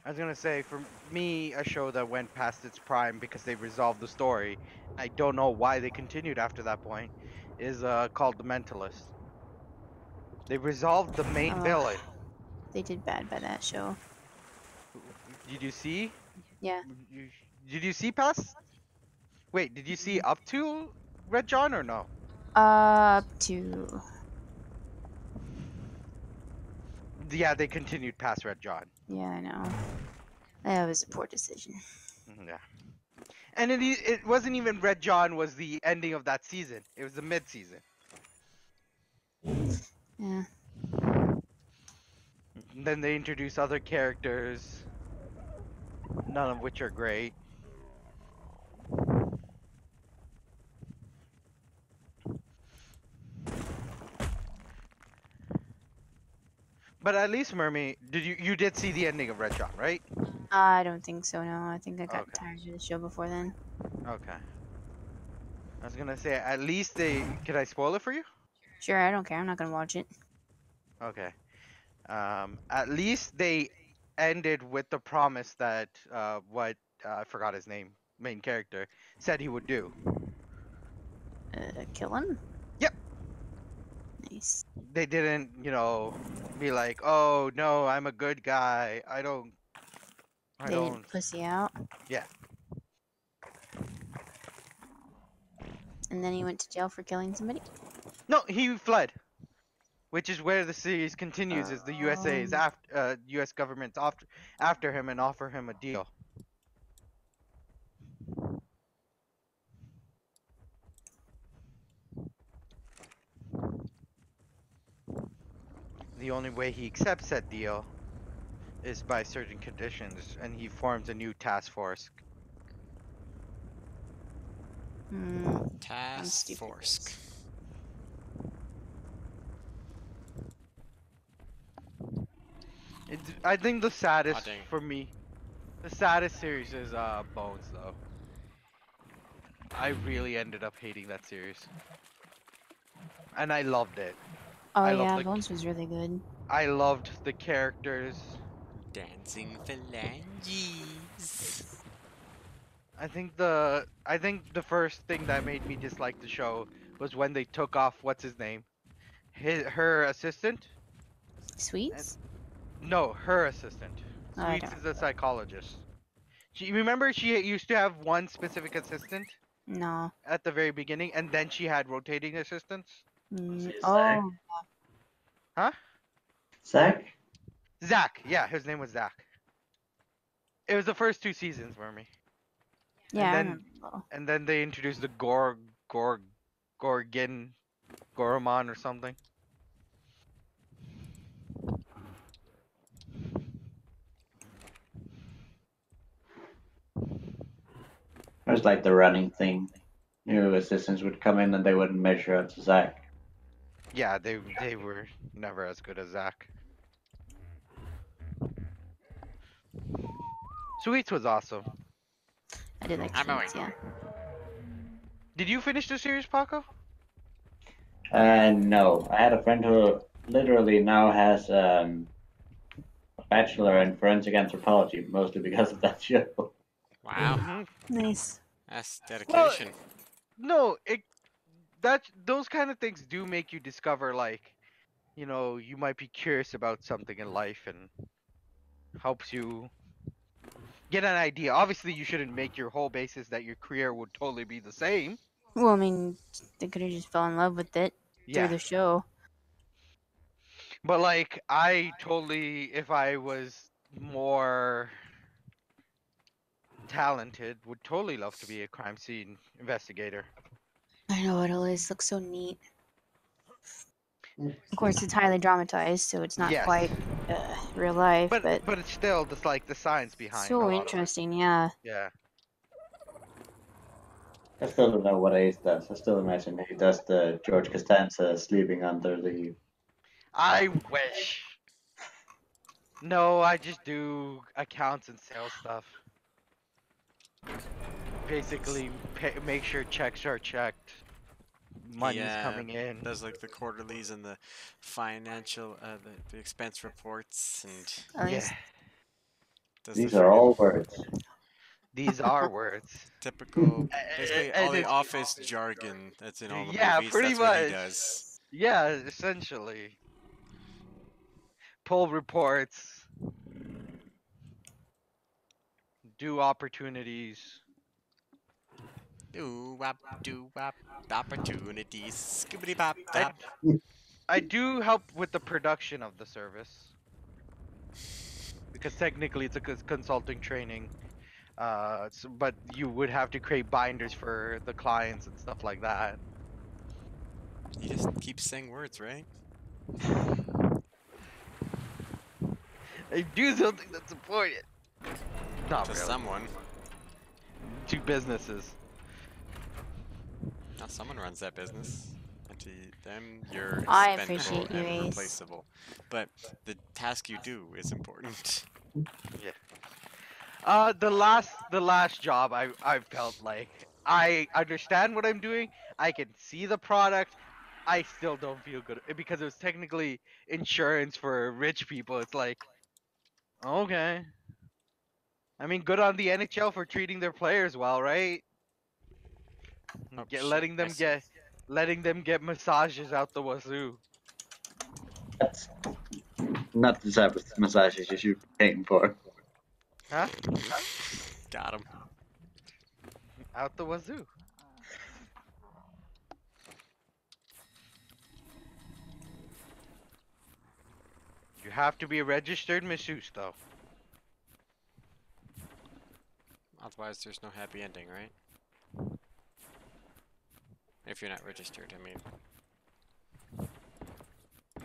I was gonna say, for me, a show that went past its prime because they resolved the story, I don't know why they continued after that point, is called The Mentalist. They resolved the main Oh. villain. They did bad by that show. Did you see? Yeah. Did you see past? Wait, did you see up to Red John or no? Up to. Yeah, they continued past Red John. Yeah, I know. That was a poor decision. Yeah. And it wasn't even Red John was the ending of that season. It was the mid-season. Yeah. Then they introduce other characters, none of which are great. But at least, Mermy, you did see the ending of Red Dawn, right? I don't think so. No, I think I got Okay. tired of the show before then. Okay. I was gonna say at least they. Can I spoil it for you? Sure, I don't care. I'm not gonna watch it. Okay. At least they ended with the promise that what I forgot his name, main character, said he would do. Kill him. Yep. Nice. They didn't, be like, oh no, I'm a good guy. I don't. I They don't. didn't pussy out. Yeah. And then he went to jail for killing somebody. No, he fled. Which is where the series continues. Is the USA's after U.S. government's after him and offer him a deal. The only way he accepts that deal is by certain conditions, and he forms a new task force. Task stupid. Force. I think the saddest dang. for me, the saddest series is Bones though. I really ended up hating that series, and I loved it. Oh I love yeah, the- Bones was really good. I loved the characters. Dancing phalanges. I think the first thing that made me dislike the show was when they took off what's his name, her assistant. Sweets? No, her assistant. Oh, I Sweets don't is a psychologist. Remember she used to have one specific assistant No. at the very beginning, and then she had rotating assistants. Oh. Huh? Zach? Zach. Yeah, his name was Zach. It was the first 2 seasons for me. Yeah, I then- remember a little. And then they introduced the Gorgon, Goromon or something. It was like the running thing. New assistants would come in and they wouldn't measure up to Zach. Yeah, they were never as good as Zach. Sweets was awesome. I did like I'm Sweets, yeah. Did you finish the series, Paco? No, I had a friend who literally now has a bachelor in forensic anthropology, mostly because of that show. Wow, Mhm. Nice. that's dedication. No, those kind of things do make you discover, like, you might be curious about something in life and helps you get an idea. Obviously, you shouldn't make your whole basis that your career would totally be the same. Well, I mean, they could have just fell in love with it Yeah. through the show. But like, I totally, if I was more talented, would totally love to be a crime scene investigator. I know it always looks so neat. Of course, it's highly dramatized, so it's not Yes. quite real life, But but it's still just like the science behind. a so lot of it. interesting. Yeah. Yeah. I still don't know what Ace does. I still imagine he does the George Costanza sleeping under the. I wish. No, I just do accounts and sales stuff. Basically, make sure checks are checked. Money's Yeah, coming in. Does like the quarterlies and the financial, the expense reports, and At least Yeah, does These the are all friggin' words. these are words. typical, basically And all the it's- office jargon that's in all the Yeah, movies. pretty That's what he much. does. Yeah, essentially. Pull reports. Do opportunities. Do wop, opportunities. Skibbity bop I, bop. I do help with the production of the service. Because technically it's a consulting training. But you would have to create binders for the clients and stuff like that. He just keeps saying words, right? I do something that's important. Not To really. someone. To businesses. Now someone runs that business. To them, you're I expendable appreciate you, and Ace. replaceable. But the task you do is important. Yeah. The last job I felt like I understand what I'm doing. I can see the product. I still don't feel good because it was technically insurance for rich people. It's like, okay. I mean, good on the NHL for treating their players well, right? Oh Get shit! I see. letting them get massages out the wazoo. That's not the type of massages you should be paying for. Huh? Got him. Out the wazoo. You have to be a registered masseuse though. Otherwise, there's no happy ending, right? If you're not registered, I mean.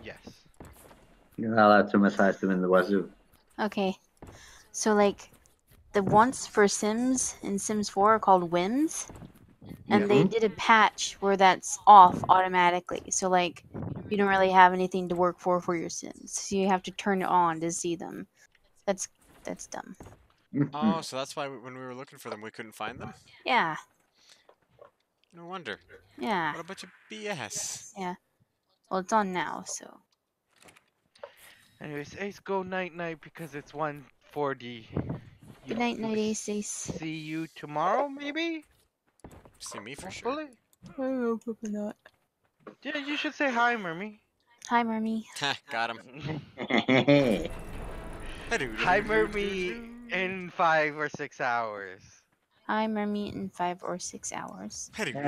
Yes. You're not allowed to massage them in the wazoo. Okay. So like the ones for Sims and Sims 4 are called whims, and they Mhm. did a patch where that's off automatically. So like you don't really have anything to work for your Sims. So you have to turn it on to see them. That's dumb. Oh, so that's why when we were looking for them, we couldn't find them? Yeah. No wonder. Yeah. What a bunch of BS. Yeah. Well, it's on now, so. Anyways, Ace, go night night because it's 1:40. Good night, night, Ace. Ace. See you tomorrow, maybe. See me for sure. Hopefully. I don't know, probably not. Yeah, you should say hi, Mermy. Hi, Mermy. Ha, got him. Hi, Mermy, in 5 or 6 hours. Hi, Mermy in 5 or 6 hours. Good I'm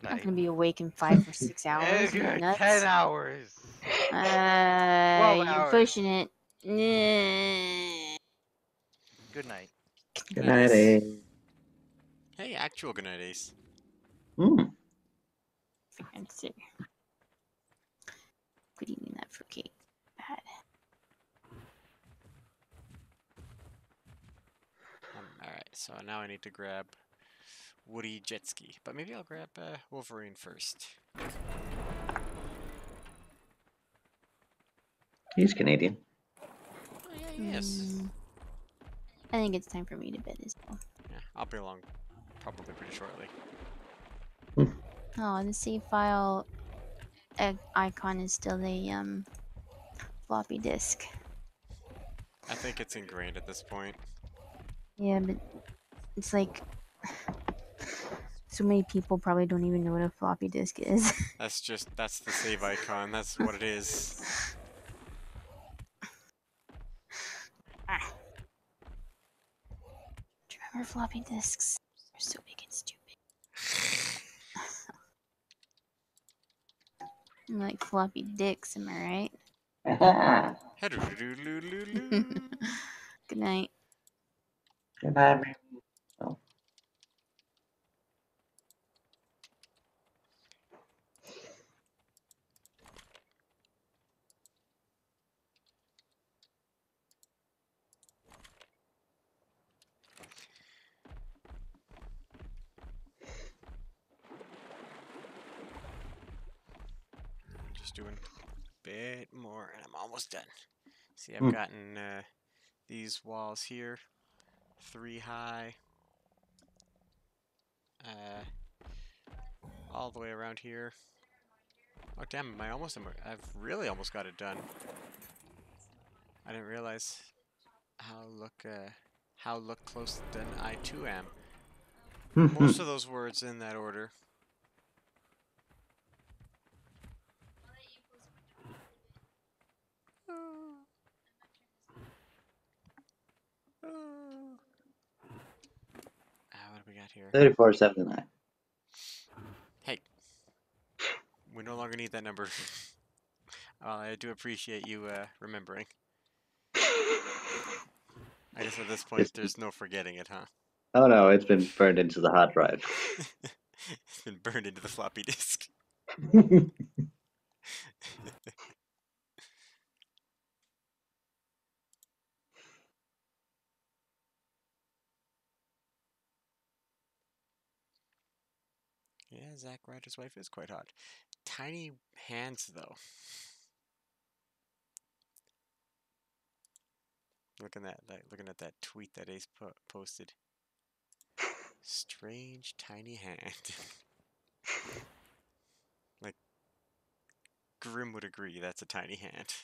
not night. gonna be awake in 5 or 6 hours. You 10 nuts? hours. 12 You're hours. pushing it. Nah. Good night. Good Night, night, Ace. Ace. Hey, actual good night, Ace. Mm. Fancy. Good eating that for cake. Bad. Alright, so now I need to grab Woody Jet Ski. But maybe I'll grab Wolverine first. He's Canadian. Oh, yeah, yes. I think it's time for me to bed as well. Yeah, I'll be along probably pretty shortly. Oh, the save file icon is still a floppy disk. I think it's ingrained at this point. Yeah, but it's like so many people probably don't even know what a floppy disk is. That's the save icon. That's what it is. Do you remember floppy disks? They're so big and stupid. I'm like floppy dicks, am I right? Good night. Good night, man. Oh. Just doing a bit more, and I'm almost done. See, I've Hmm. gotten these walls here 3 high, all the way around here. Oh damn! I've really almost got it done. I didn't realize how look close than I too am. Most of those words in that order. What do we got here? 3479. Hey, we no longer need that number. I do appreciate you remembering. I guess at this point, there's no forgetting it, huh? Oh no, it's been burned into the hard drive. It's been burned into the floppy disk. Yeah, Zack Ryder's wife is quite hot. Tiny hands, though. Looking at that tweet that Ace posted. Strange tiny hand. Like Grim would agree, that's a tiny hand.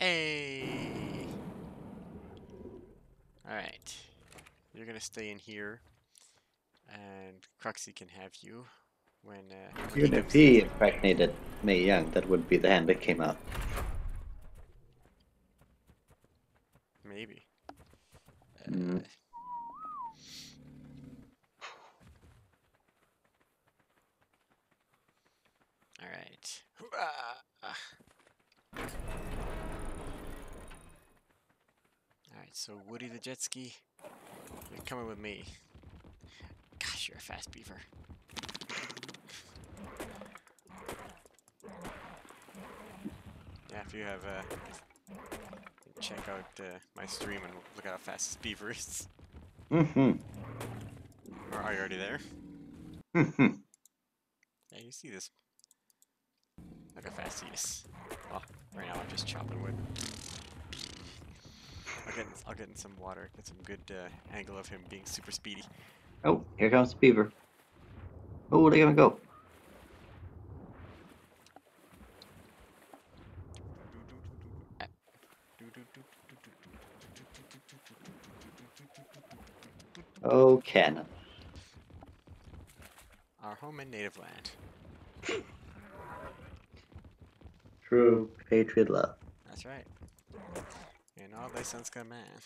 Hey. All right. You're gonna stay in here, and Cruxy can have you when he Even if comes he down. impregnated Mae Young, that would be the hand that came out. Maybe. Mm. All right. All right. So Woody the jet ski, you're coming with me. Gosh, you're a fast beaver. Yeah, if you have check out my stream and look at how fast this beaver is. Mm-hmm. Or are you already there? Mm-hmm. Yeah, you see this. Look how fast he is. Well, right now I'm just chopping wood. I'll get in some water, get some good angle of him being super speedy. Oh, here comes the beaver. Oh, they're gonna go. Oh, cannon. Our home and native land. True patriot love. That's right. And all thy sons command.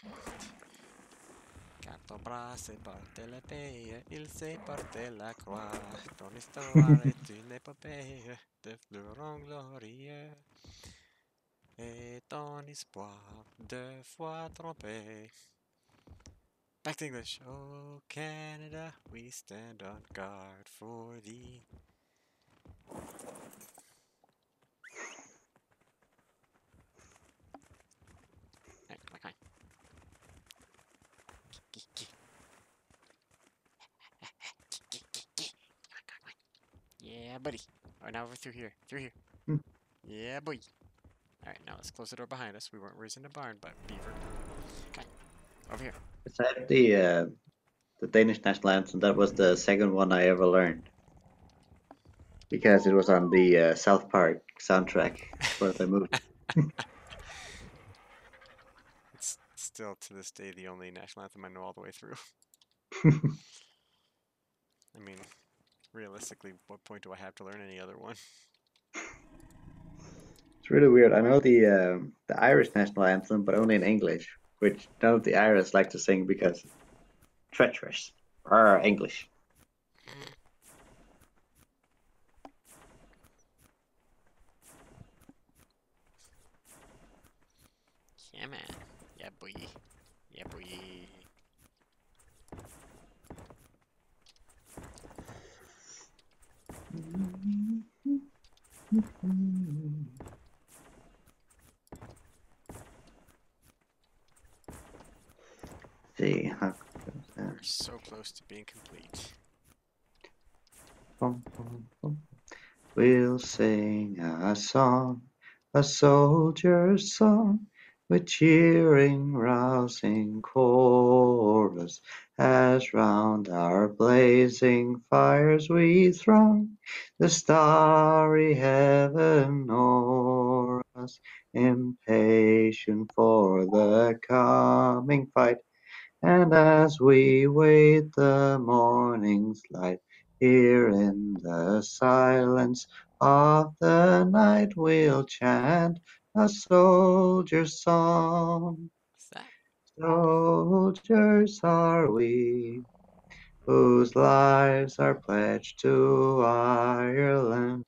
Quattro braccia porte le peie, il se porte la croix. Ton histoire est une épopée de fleurons glorieux. Et ton espoir deux fois trompé. Back to English. Oh, Canada, we stand on guard for thee. Hey, come on. Yeah, buddy. Alright, now over through here. Through here. Hmm. Yeah, boy. Alright, now let's close the door behind us. We weren't raising the barn, but beaver. Okay. Over here. Besides the Danish national anthem, that was the second one I ever learned. Because it was on the South Park soundtrack for the movie. It's still to this day the only national anthem I know all the way through. I mean, realistically, what point do I have to learn any other one? It's really weird. I know the Irish national anthem, but only in English, which none of the Irish like to sing because treacherous. English. Yeah, man. Yeah, boy. Yeah, boy. See how We're so close to being complete. We'll sing a song, a soldier's song, with cheering, rousing chorus, as round our blazing fires we throng, the starry heaven o'er us, impatient for the coming fight. And as we wait the morning's light, here in the silence of the night, we'll chant a soldier's song. What's that? Soldiers are we, whose lives are pledged to Ireland.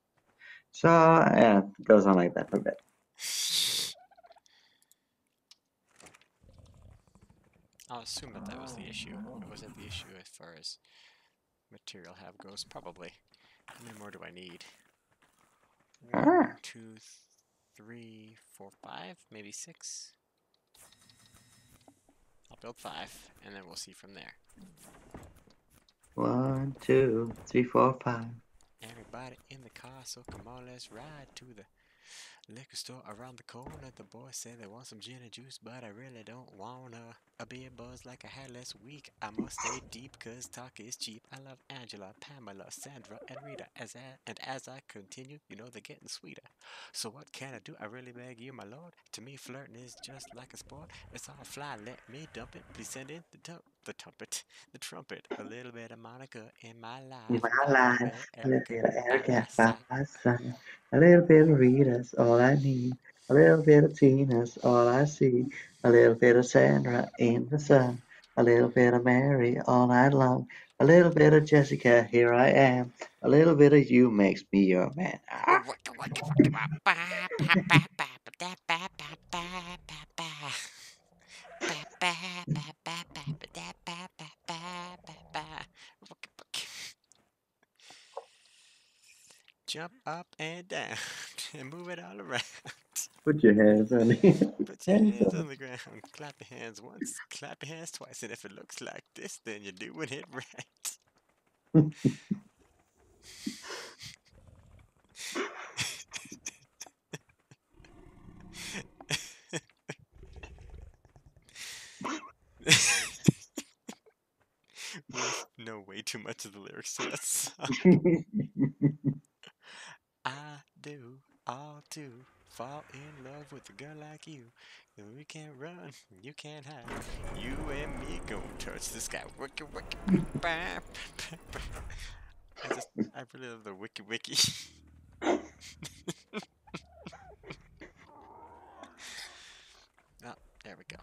So, yeah, it goes on like that for a bit. I'll assume that that was the issue. Was it the issue as far as material have goes? Probably. How many more do I need? One, two, three, four, five, maybe six. I'll build 5, and then we'll see from there. 1, 2, 3, 4, 5. Everybody in the car, so come on, let's ride to the liquor store around the corner. The boys say they want some gin and juice, but I really don't want a beer buzz like I had last week. I must stay deep, cause talk is cheap. I love Angela, Pamela, Sandra, and Rita. As I continue, you know they're getting sweeter. So what can I do? I really beg you, my lord. To me, flirting is just like a sport. It's all fly, let me dump it. Please send in the trumpet. A little bit of Monica in my In life. my A little bit life, of a little Erica bit of by my Erica by side. my side. A little bit of Rita's all I need. A little bit of Tina's all I see. A little bit of Sandra in the sun. A little bit of Mary all night long. A little bit of Jessica, here I am. A little bit of you makes me your man. Ah. Jump up and down and move it all around. Put your hands on it. Put your Hands hands on on the ground. Clap your hands once. Clap your hands twice. And if it looks like this, then you're doing it right. it. We know way too much of the lyrics to that song. I do all to fall in love with a girl like you. We can't run, you can't hide. You and me gon' touch the sky. Wicka wicka. Ba, ba, ba. I really love the wiki wiki. Oh, there we go.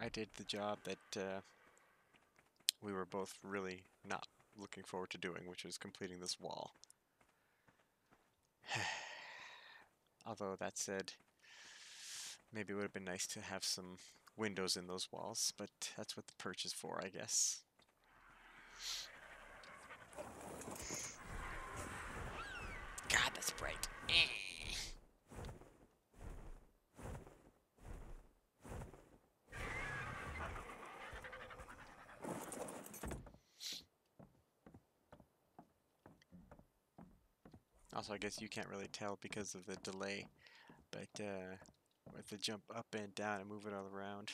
I did the job that we were both really not looking forward to doing, which is completing this wall. Although that said, maybe it would have been nice to have some windows in those walls, but that's what the perch is for, I guess. God, that's bright. Also, I guess you can't really tell because of the delay, but with the jump up and down and move it all around,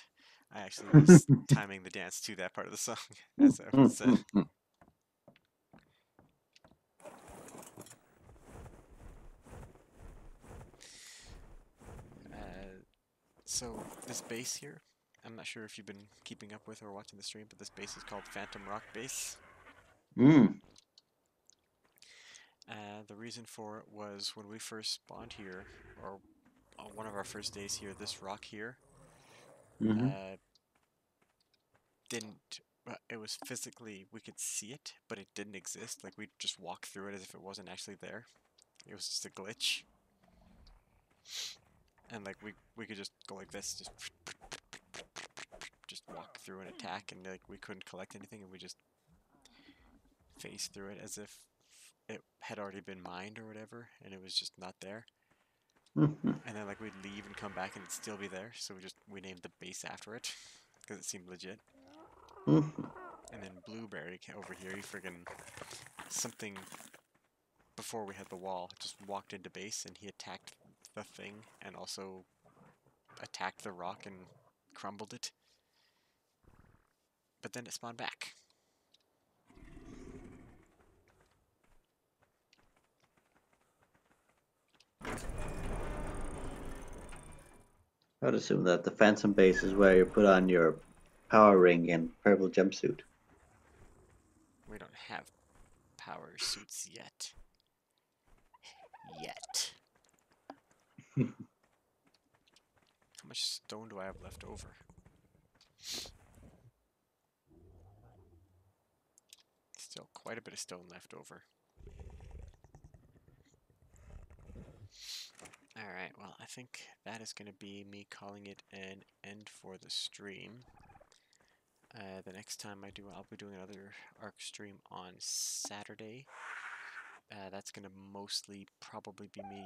I actually was timing the dance to that part of the song, as I said. So this base here, I'm not sure if you've been keeping up with or watching the stream, but this base is called Phantom Rock Base. Mm. The reason for it was when we first spawned here, or on one of our first days here, this rock here Mm-hmm. didn't. It was physically, we could see it, but it didn't exist. Like we'd just walk through it as if it wasn't actually there. It was just a glitch. And like we could just go like this, just walk through and attack, and like we couldn't collect anything, and we just phase through it as if it had already been mined or whatever, and it was just not there. Mm-hmm. And then like we'd leave and come back and it'd still be there, so we named the base after it because it seemed legit. Mm-hmm. And then Blueberry over here, he friggin' something before we had the wall just walked into base and he attacked the thing and also attacked the rock and crumbled it. But then it spawned back. I would assume that the Phantom base is where you put on your power ring and purple jumpsuit. We don't have power suits yet. How much stone do I have left over? Still quite a bit of stone left over. Alright, well, I think that is going to be me calling it an end for the stream. The next time I'll be doing another ARK stream on Saturday. That's going to mostly probably be me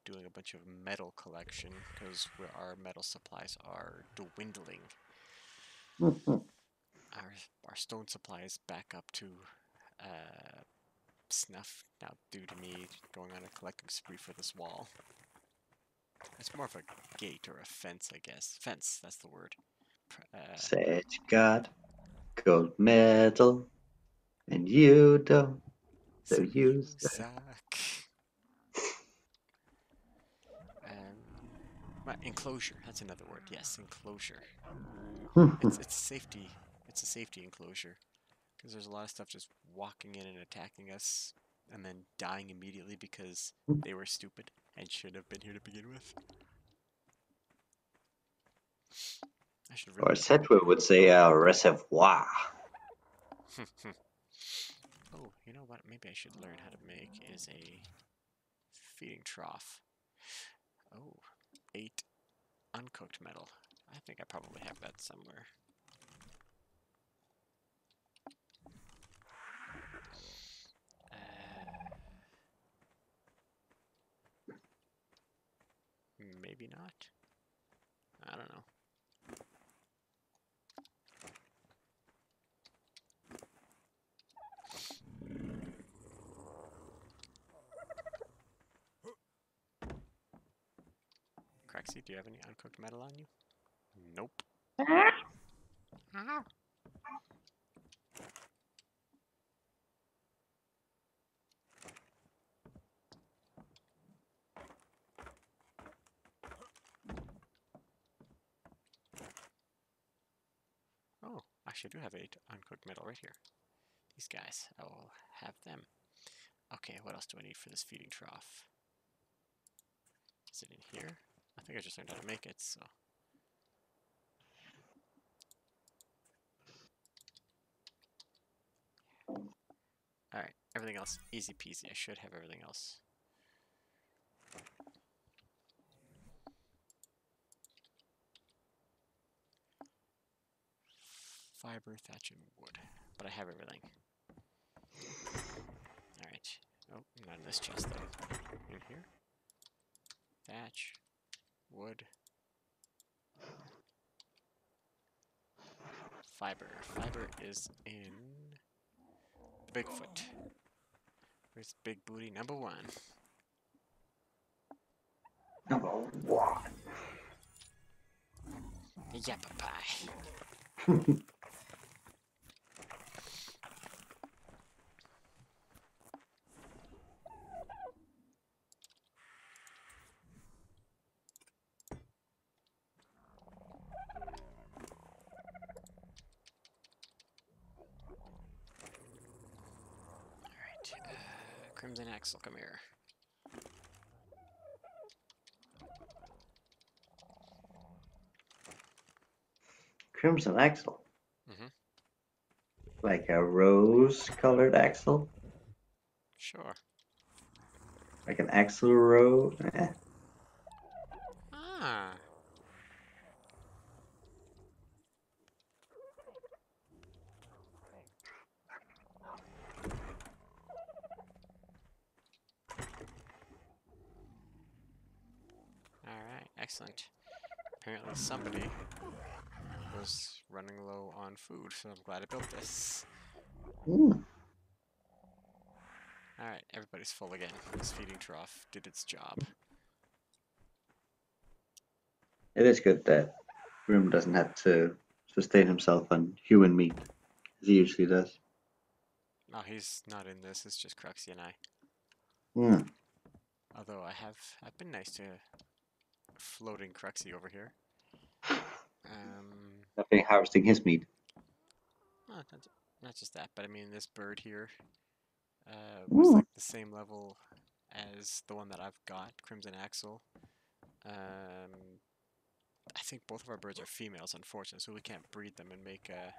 doing a bunch of metal collection, because our metal supplies are dwindling. Our stone supply is back up to snuff now due to me going on a collecting spree for this wall. It's more of a gate or a fence, I guess. Fence, that's the word. Sage got gold medal, and you don't. So you suck. Enclosure. That's another word. Yes, enclosure. It's safety. It's a safety enclosure because there's a lot of stuff just walking in and attacking us, and then dying immediately because they were stupid and should have been here to begin with. I should really. Or Segwo would say a reservoir. Oh, you know what? Maybe I should learn how to make is a feeding trough. Oh, 8 uncooked metal. I think I probably have that somewhere. Maybe not. I don't know. Craxy, do you have any uncooked metal on you? Nope. Oh, actually I do have 8 uncooked metal right here. These guys, I will have them. Okay, what else do I need for this feeding trough? Is it in here? I think I just learned how to make it, so... Alright, everything else, easy peasy. I should have everything else. Fiber, thatch, and wood. But I have everything. Alright. Oh, not in this chest, though. In here. Thatch. Wood. Fiber. Fiber is in... Bigfoot. Where's Big Booty number 1? Number one. Yappa pie. Alright, Crimson Axle, come here. Crimson axle. Mm-hmm. Like a rose-colored axle. Sure. Like an axle rose. Ah. Alright, excellent. Apparently somebody was running low on food, so I'm glad I built this. Mm. Alright, everybody's full again. This feeding trough did its job. It is good that Grim doesn't have to sustain himself on human meat, as he usually does. Oh, he's not in this, it's just Cruxy and I. Mm. Although I've been nice to floating Cruxy over here. Not been harvesting his meat. Well, not just that, but I mean this bird here was like the same level as the one that I've got, Crimson Axle. I think both of our birds are females, unfortunately, so we can't breed them and make a...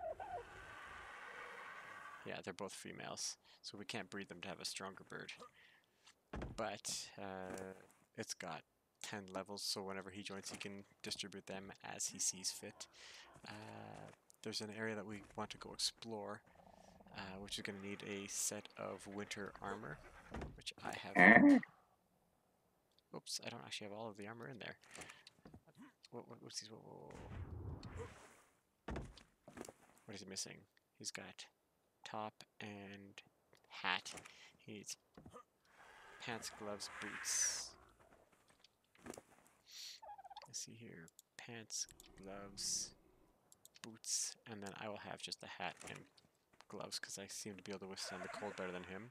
Yeah, they're both females, so we can't breed them to have a stronger bird. But it's got 10 levels, so whenever he joins, he can distribute them as he sees fit. There's an area that we want to go explore, which is going to need a set of winter armor, which I have. Oops, I don't actually have all of the armor in there. What's these? what is he missing? He's got top and hat. He needs pants, gloves, boots. Let's see here. Pants, gloves, boots, and then I will have just a hat and gloves because I seem to be able to withstand the cold better than him.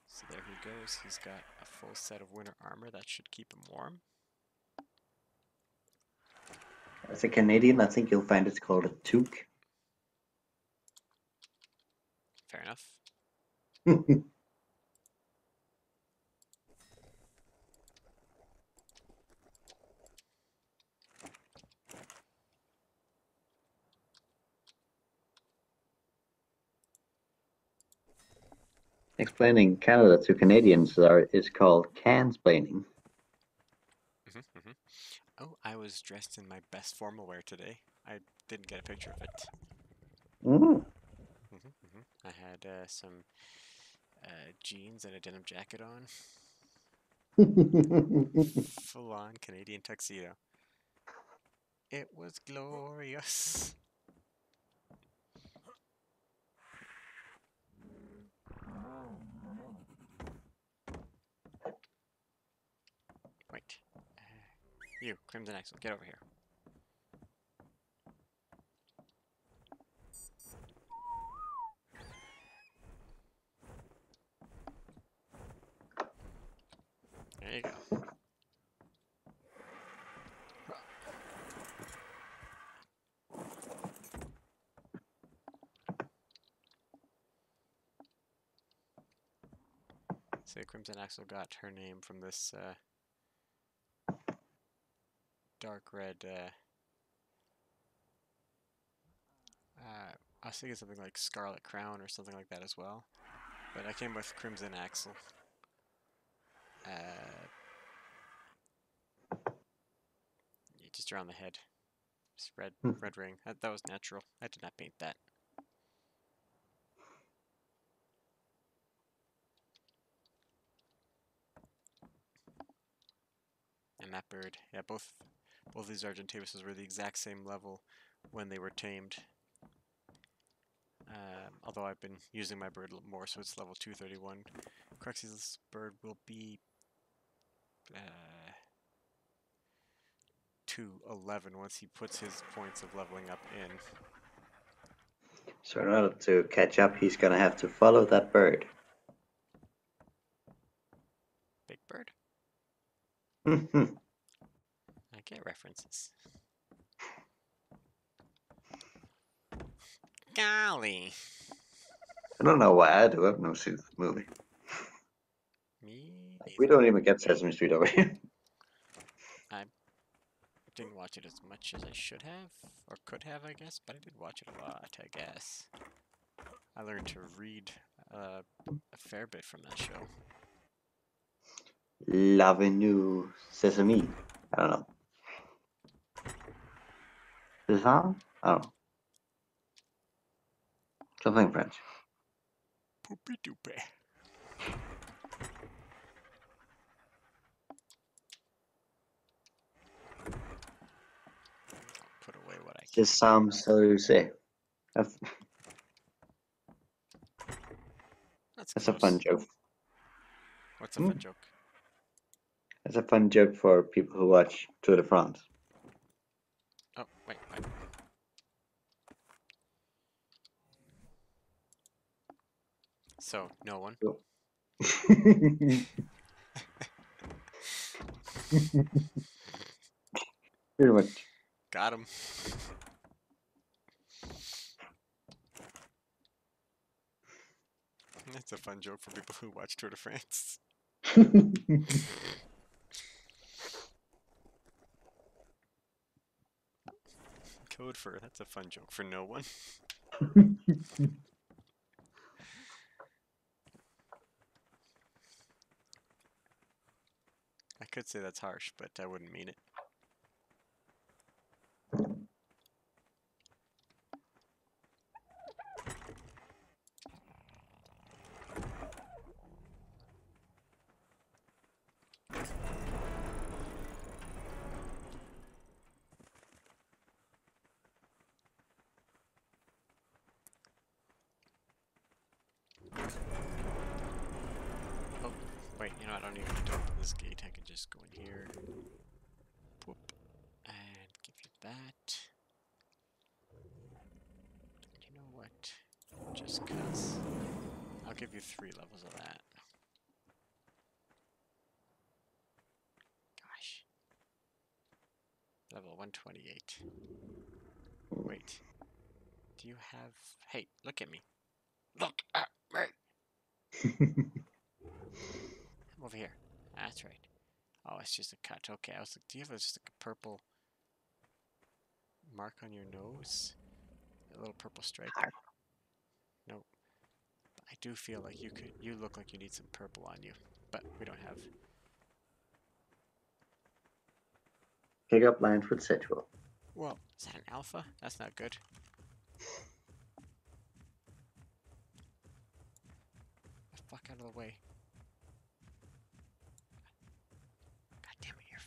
So there he goes. He's got a full set of winter armor that should keep him warm. As a Canadian, I think you'll find it's called a toque. Fair enough. Explaining Canada to Canadians is called cansplaining. Oh, I was dressed in my best formal wear today. I didn't get a picture of it. Mm. I had some jeans and a denim jacket on. Full-on Canadian tuxedo. It was glorious. Wait. You, Crimson Axel, get over here. There you go. So Crimson Axel got her name from this dark red. I was thinking something like Scarlet Crown or something like that as well. But I came with Crimson Axle. Just around the head. Just red ring. That was natural. I did not paint that. And that bird. Yeah, both these Argentavises were the exact same level when they were tamed. Although I've been using my bird more, so it's level 231. Cruxy's bird will be 211 once he puts his points of leveling up in. So in order to catch up, he's gonna have to follow that bird. Big bird? I I get references. Golly. don't know why I do. I've never seen this movie. Me We neither. don't even get Sesame Street over here. I didn't watch it as much as I should have, or could have, I guess, but I did watch it a lot, I guess. I learned to read a fair bit from that show. L'avenue Sesame. I don't know. Sesame? I don't know. Something French. Poopy doopy. I'll put away what I can. Sesame Salute. That's a Close. fun joke. What's a fun joke? That's a fun joke for people who watch Tour de France. Oh, wait. So, no one. Pretty much. Got him. That's a fun joke for people who watch Tour de France. Code for that's a fun joke for no one. I could say that's harsh, but I wouldn't mean it. I don't even need to open this gate. I can just go in here. Whoop. And give you that. You know what? Just cause. I'll give you 3 levels of that. Gosh. Level 128. Wait. Do you have... Hey, look at me. Look at me! I'm over here. That's right. Oh, it's just a cut. Okay, I was like, do you have just like a purple mark on your nose? A little purple stripe? Nope. I do feel like you look like you need some purple on you, but we don't have. Pick up lines with Segwo. Well, is that an alpha? That's not good. The fuck out of the way. God damn it, you're...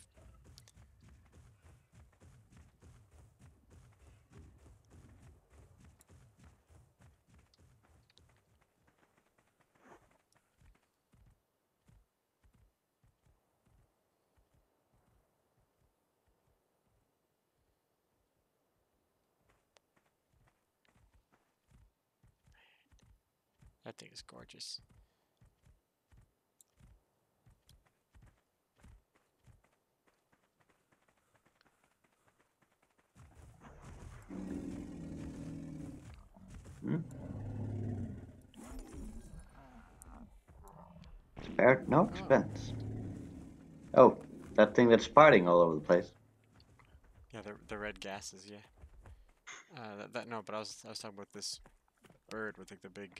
That thing is gorgeous. Spared no expense. Oh, that thing that's farting all over the place. Yeah, the red gases, yeah. No, but I was talking about this bird with like the big,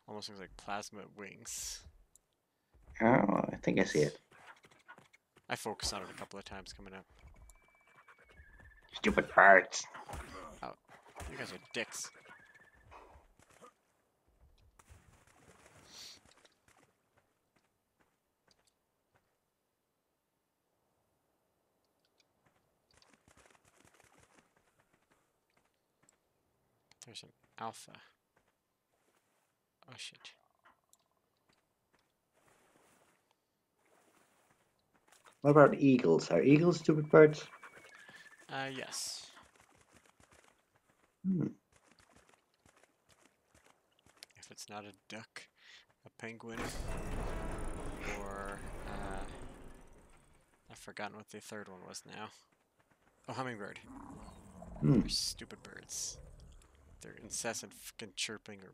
almost looks like plasma wings. Oh, I think I see it. I focused on it a couple of times coming up. Stupid birds. Oh, you guys are dicks. There's an alpha. Oh shit. What about eagles? Are eagles stupid birds? Yes. If it's not a duck, a penguin, or I've forgotten what the third one was now. Oh, hummingbird. They're stupid birds. They're incessant fucking chirping or...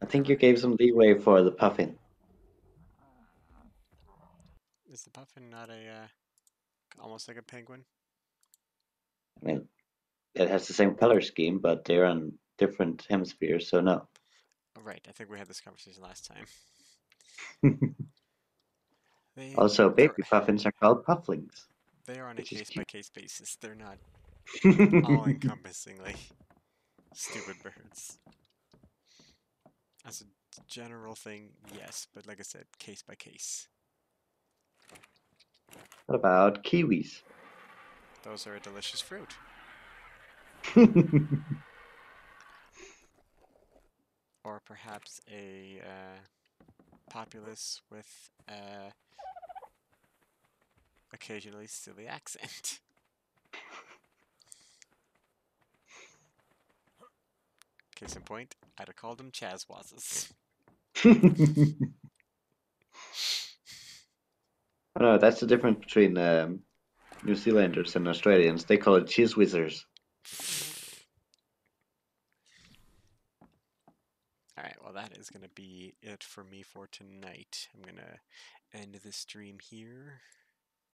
I think you gave some leeway for the puffin. Is the puffin not a, almost like a penguin? I mean, it has the same color scheme, but they're on different hemispheres, so no. Oh, right, I think we had this conversation last time. Also, baby puffins are called pufflings. They are on a case-by-case basis. They're not Cute. all-encompassingly stupid birds. As a general thing, yes, but like I said, case by case. What about kiwis? Those are a delicious fruit. Or perhaps a populace with occasionally silly accent. Case in point, I'd have called them Chazwazes. No, that's the difference between New Zealanders and Australians. They call it cheese whizzers. Alright, well that is going to be it for me for tonight. I'm going to end the stream here.